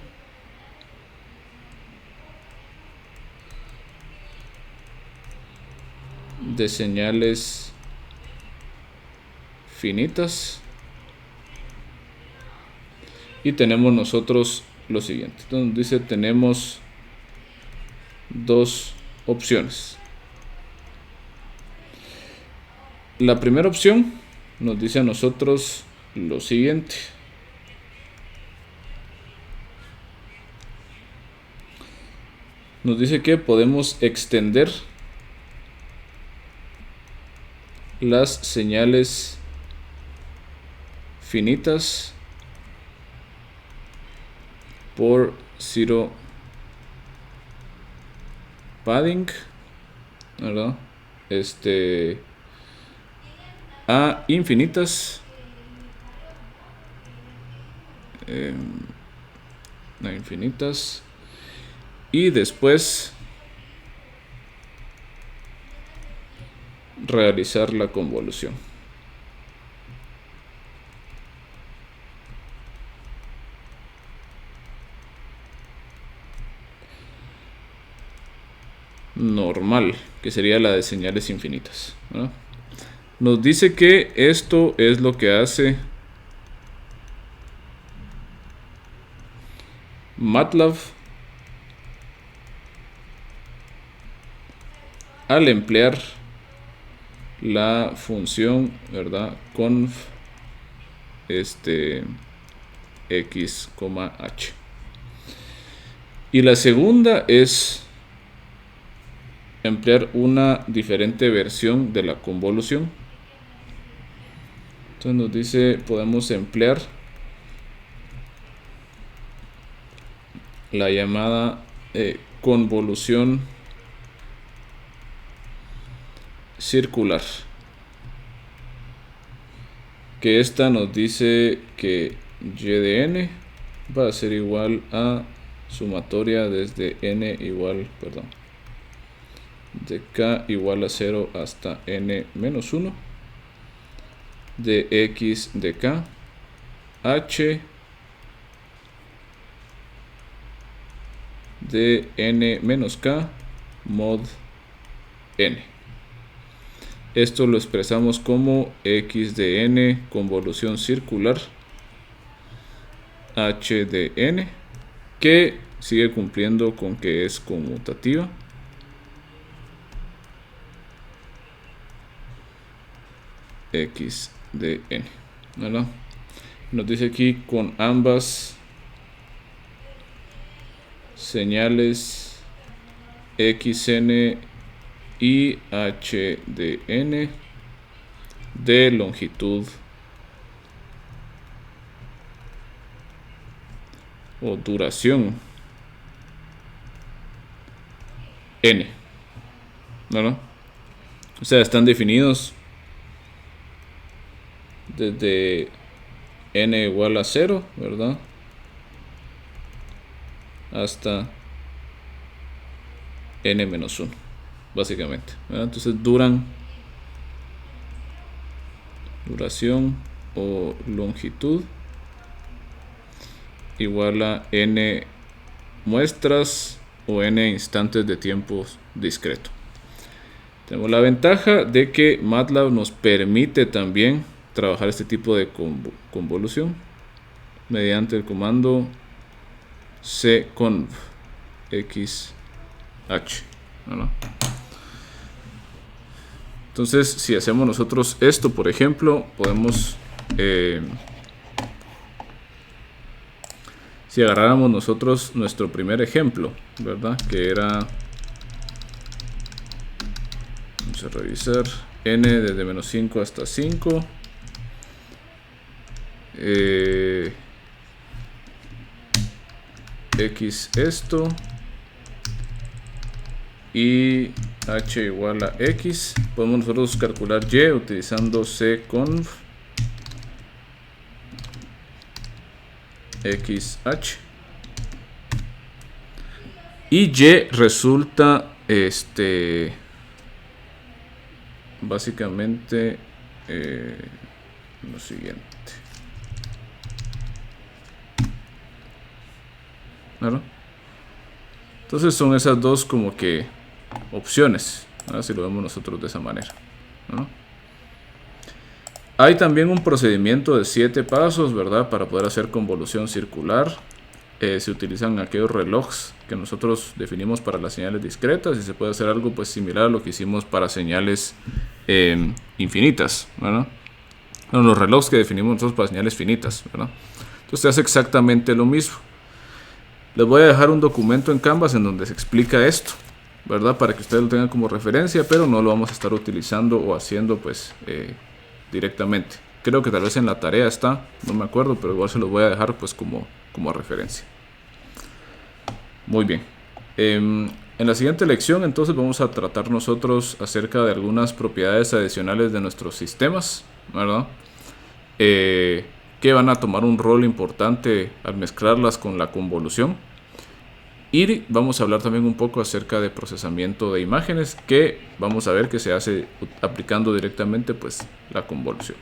de señales finitas. Y tenemos nosotros lo siguiente. Entonces dice, tenemos dos opciones. La primera opción nos dice a nosotros lo siguiente. Nos dice que podemos extender las señales finitas por zero padding, ¿verdad? A infinitas, y después realizar la convolución. Normal, que sería la de señales infinitas, ¿verdad? Nos dice que esto es lo que hace MATLAB al emplear la función, ¿verdad? Conv x, h. Y la segunda es emplear una diferente versión de la convolución. Entonces nos dice, podemos emplear la llamada convolución circular, que esta nos dice que y de n va a ser igual a sumatoria desde n igual, perdón, de k igual a 0 hasta n menos 1 de x de k h de n menos k mod n. Esto lo expresamos como x de n convolución circular h de n, que sigue cumpliendo con que es conmutativa. X de n, ¿verdad? Nos dice aquí con ambas señales xn y h de n de longitud o duración n, ¿no? O sea, están definidos desde n igual a 0, ¿verdad? Hasta n menos 1, básicamente, ¿verdad? Entonces duración o longitud igual a n muestras o n instantes de tiempo discreto. Tenemos la ventaja de que MATLAB nos permite también trabajar este tipo de convolución mediante el comando cconv xh, ¿no? Entonces, si hacemos nosotros esto, por ejemplo, podemos, si agarráramos nosotros nuestro primer ejemplo, ¿verdad? Que era, vamos a revisar, n desde menos 5 hasta 5. X esto y h igual a x. Podemos nosotros calcular y utilizando cconv xh, y y resulta básicamente lo siguiente. ¿Claro? Entonces son esas dos como que opciones, ¿no? Si lo vemos nosotros de esa manera, ¿no? Hay también un procedimiento de 7 pasos, ¿verdad? Para poder hacer convolución circular. Se utilizan aquellos relojes que nosotros definimos para las señales discretas, y se puede hacer algo pues similar a lo que hicimos para señales infinitas, ¿verdad? Bueno, los relojes que definimos nosotros para señales finitas, ¿verdad? Entonces se hace exactamente lo mismo. Les voy a dejar un documento en Canvas en donde se explica esto, ¿verdad? Para que ustedes lo tengan como referencia, pero no lo vamos a estar utilizando o haciendo pues directamente. Creo que tal vez en la tarea está, no me acuerdo, pero igual se los voy a dejar pues como referencia. Muy bien. En la siguiente lección entonces vamos a tratar nosotros acerca de algunas propiedades adicionales de nuestros sistemas, ¿verdad? Que van a tomar un rol importante al mezclarlas con la convolución. Y vamos a hablar también un poco acerca de procesamiento de imágenes, que vamos a ver que se hace aplicando directamente pues la convolución.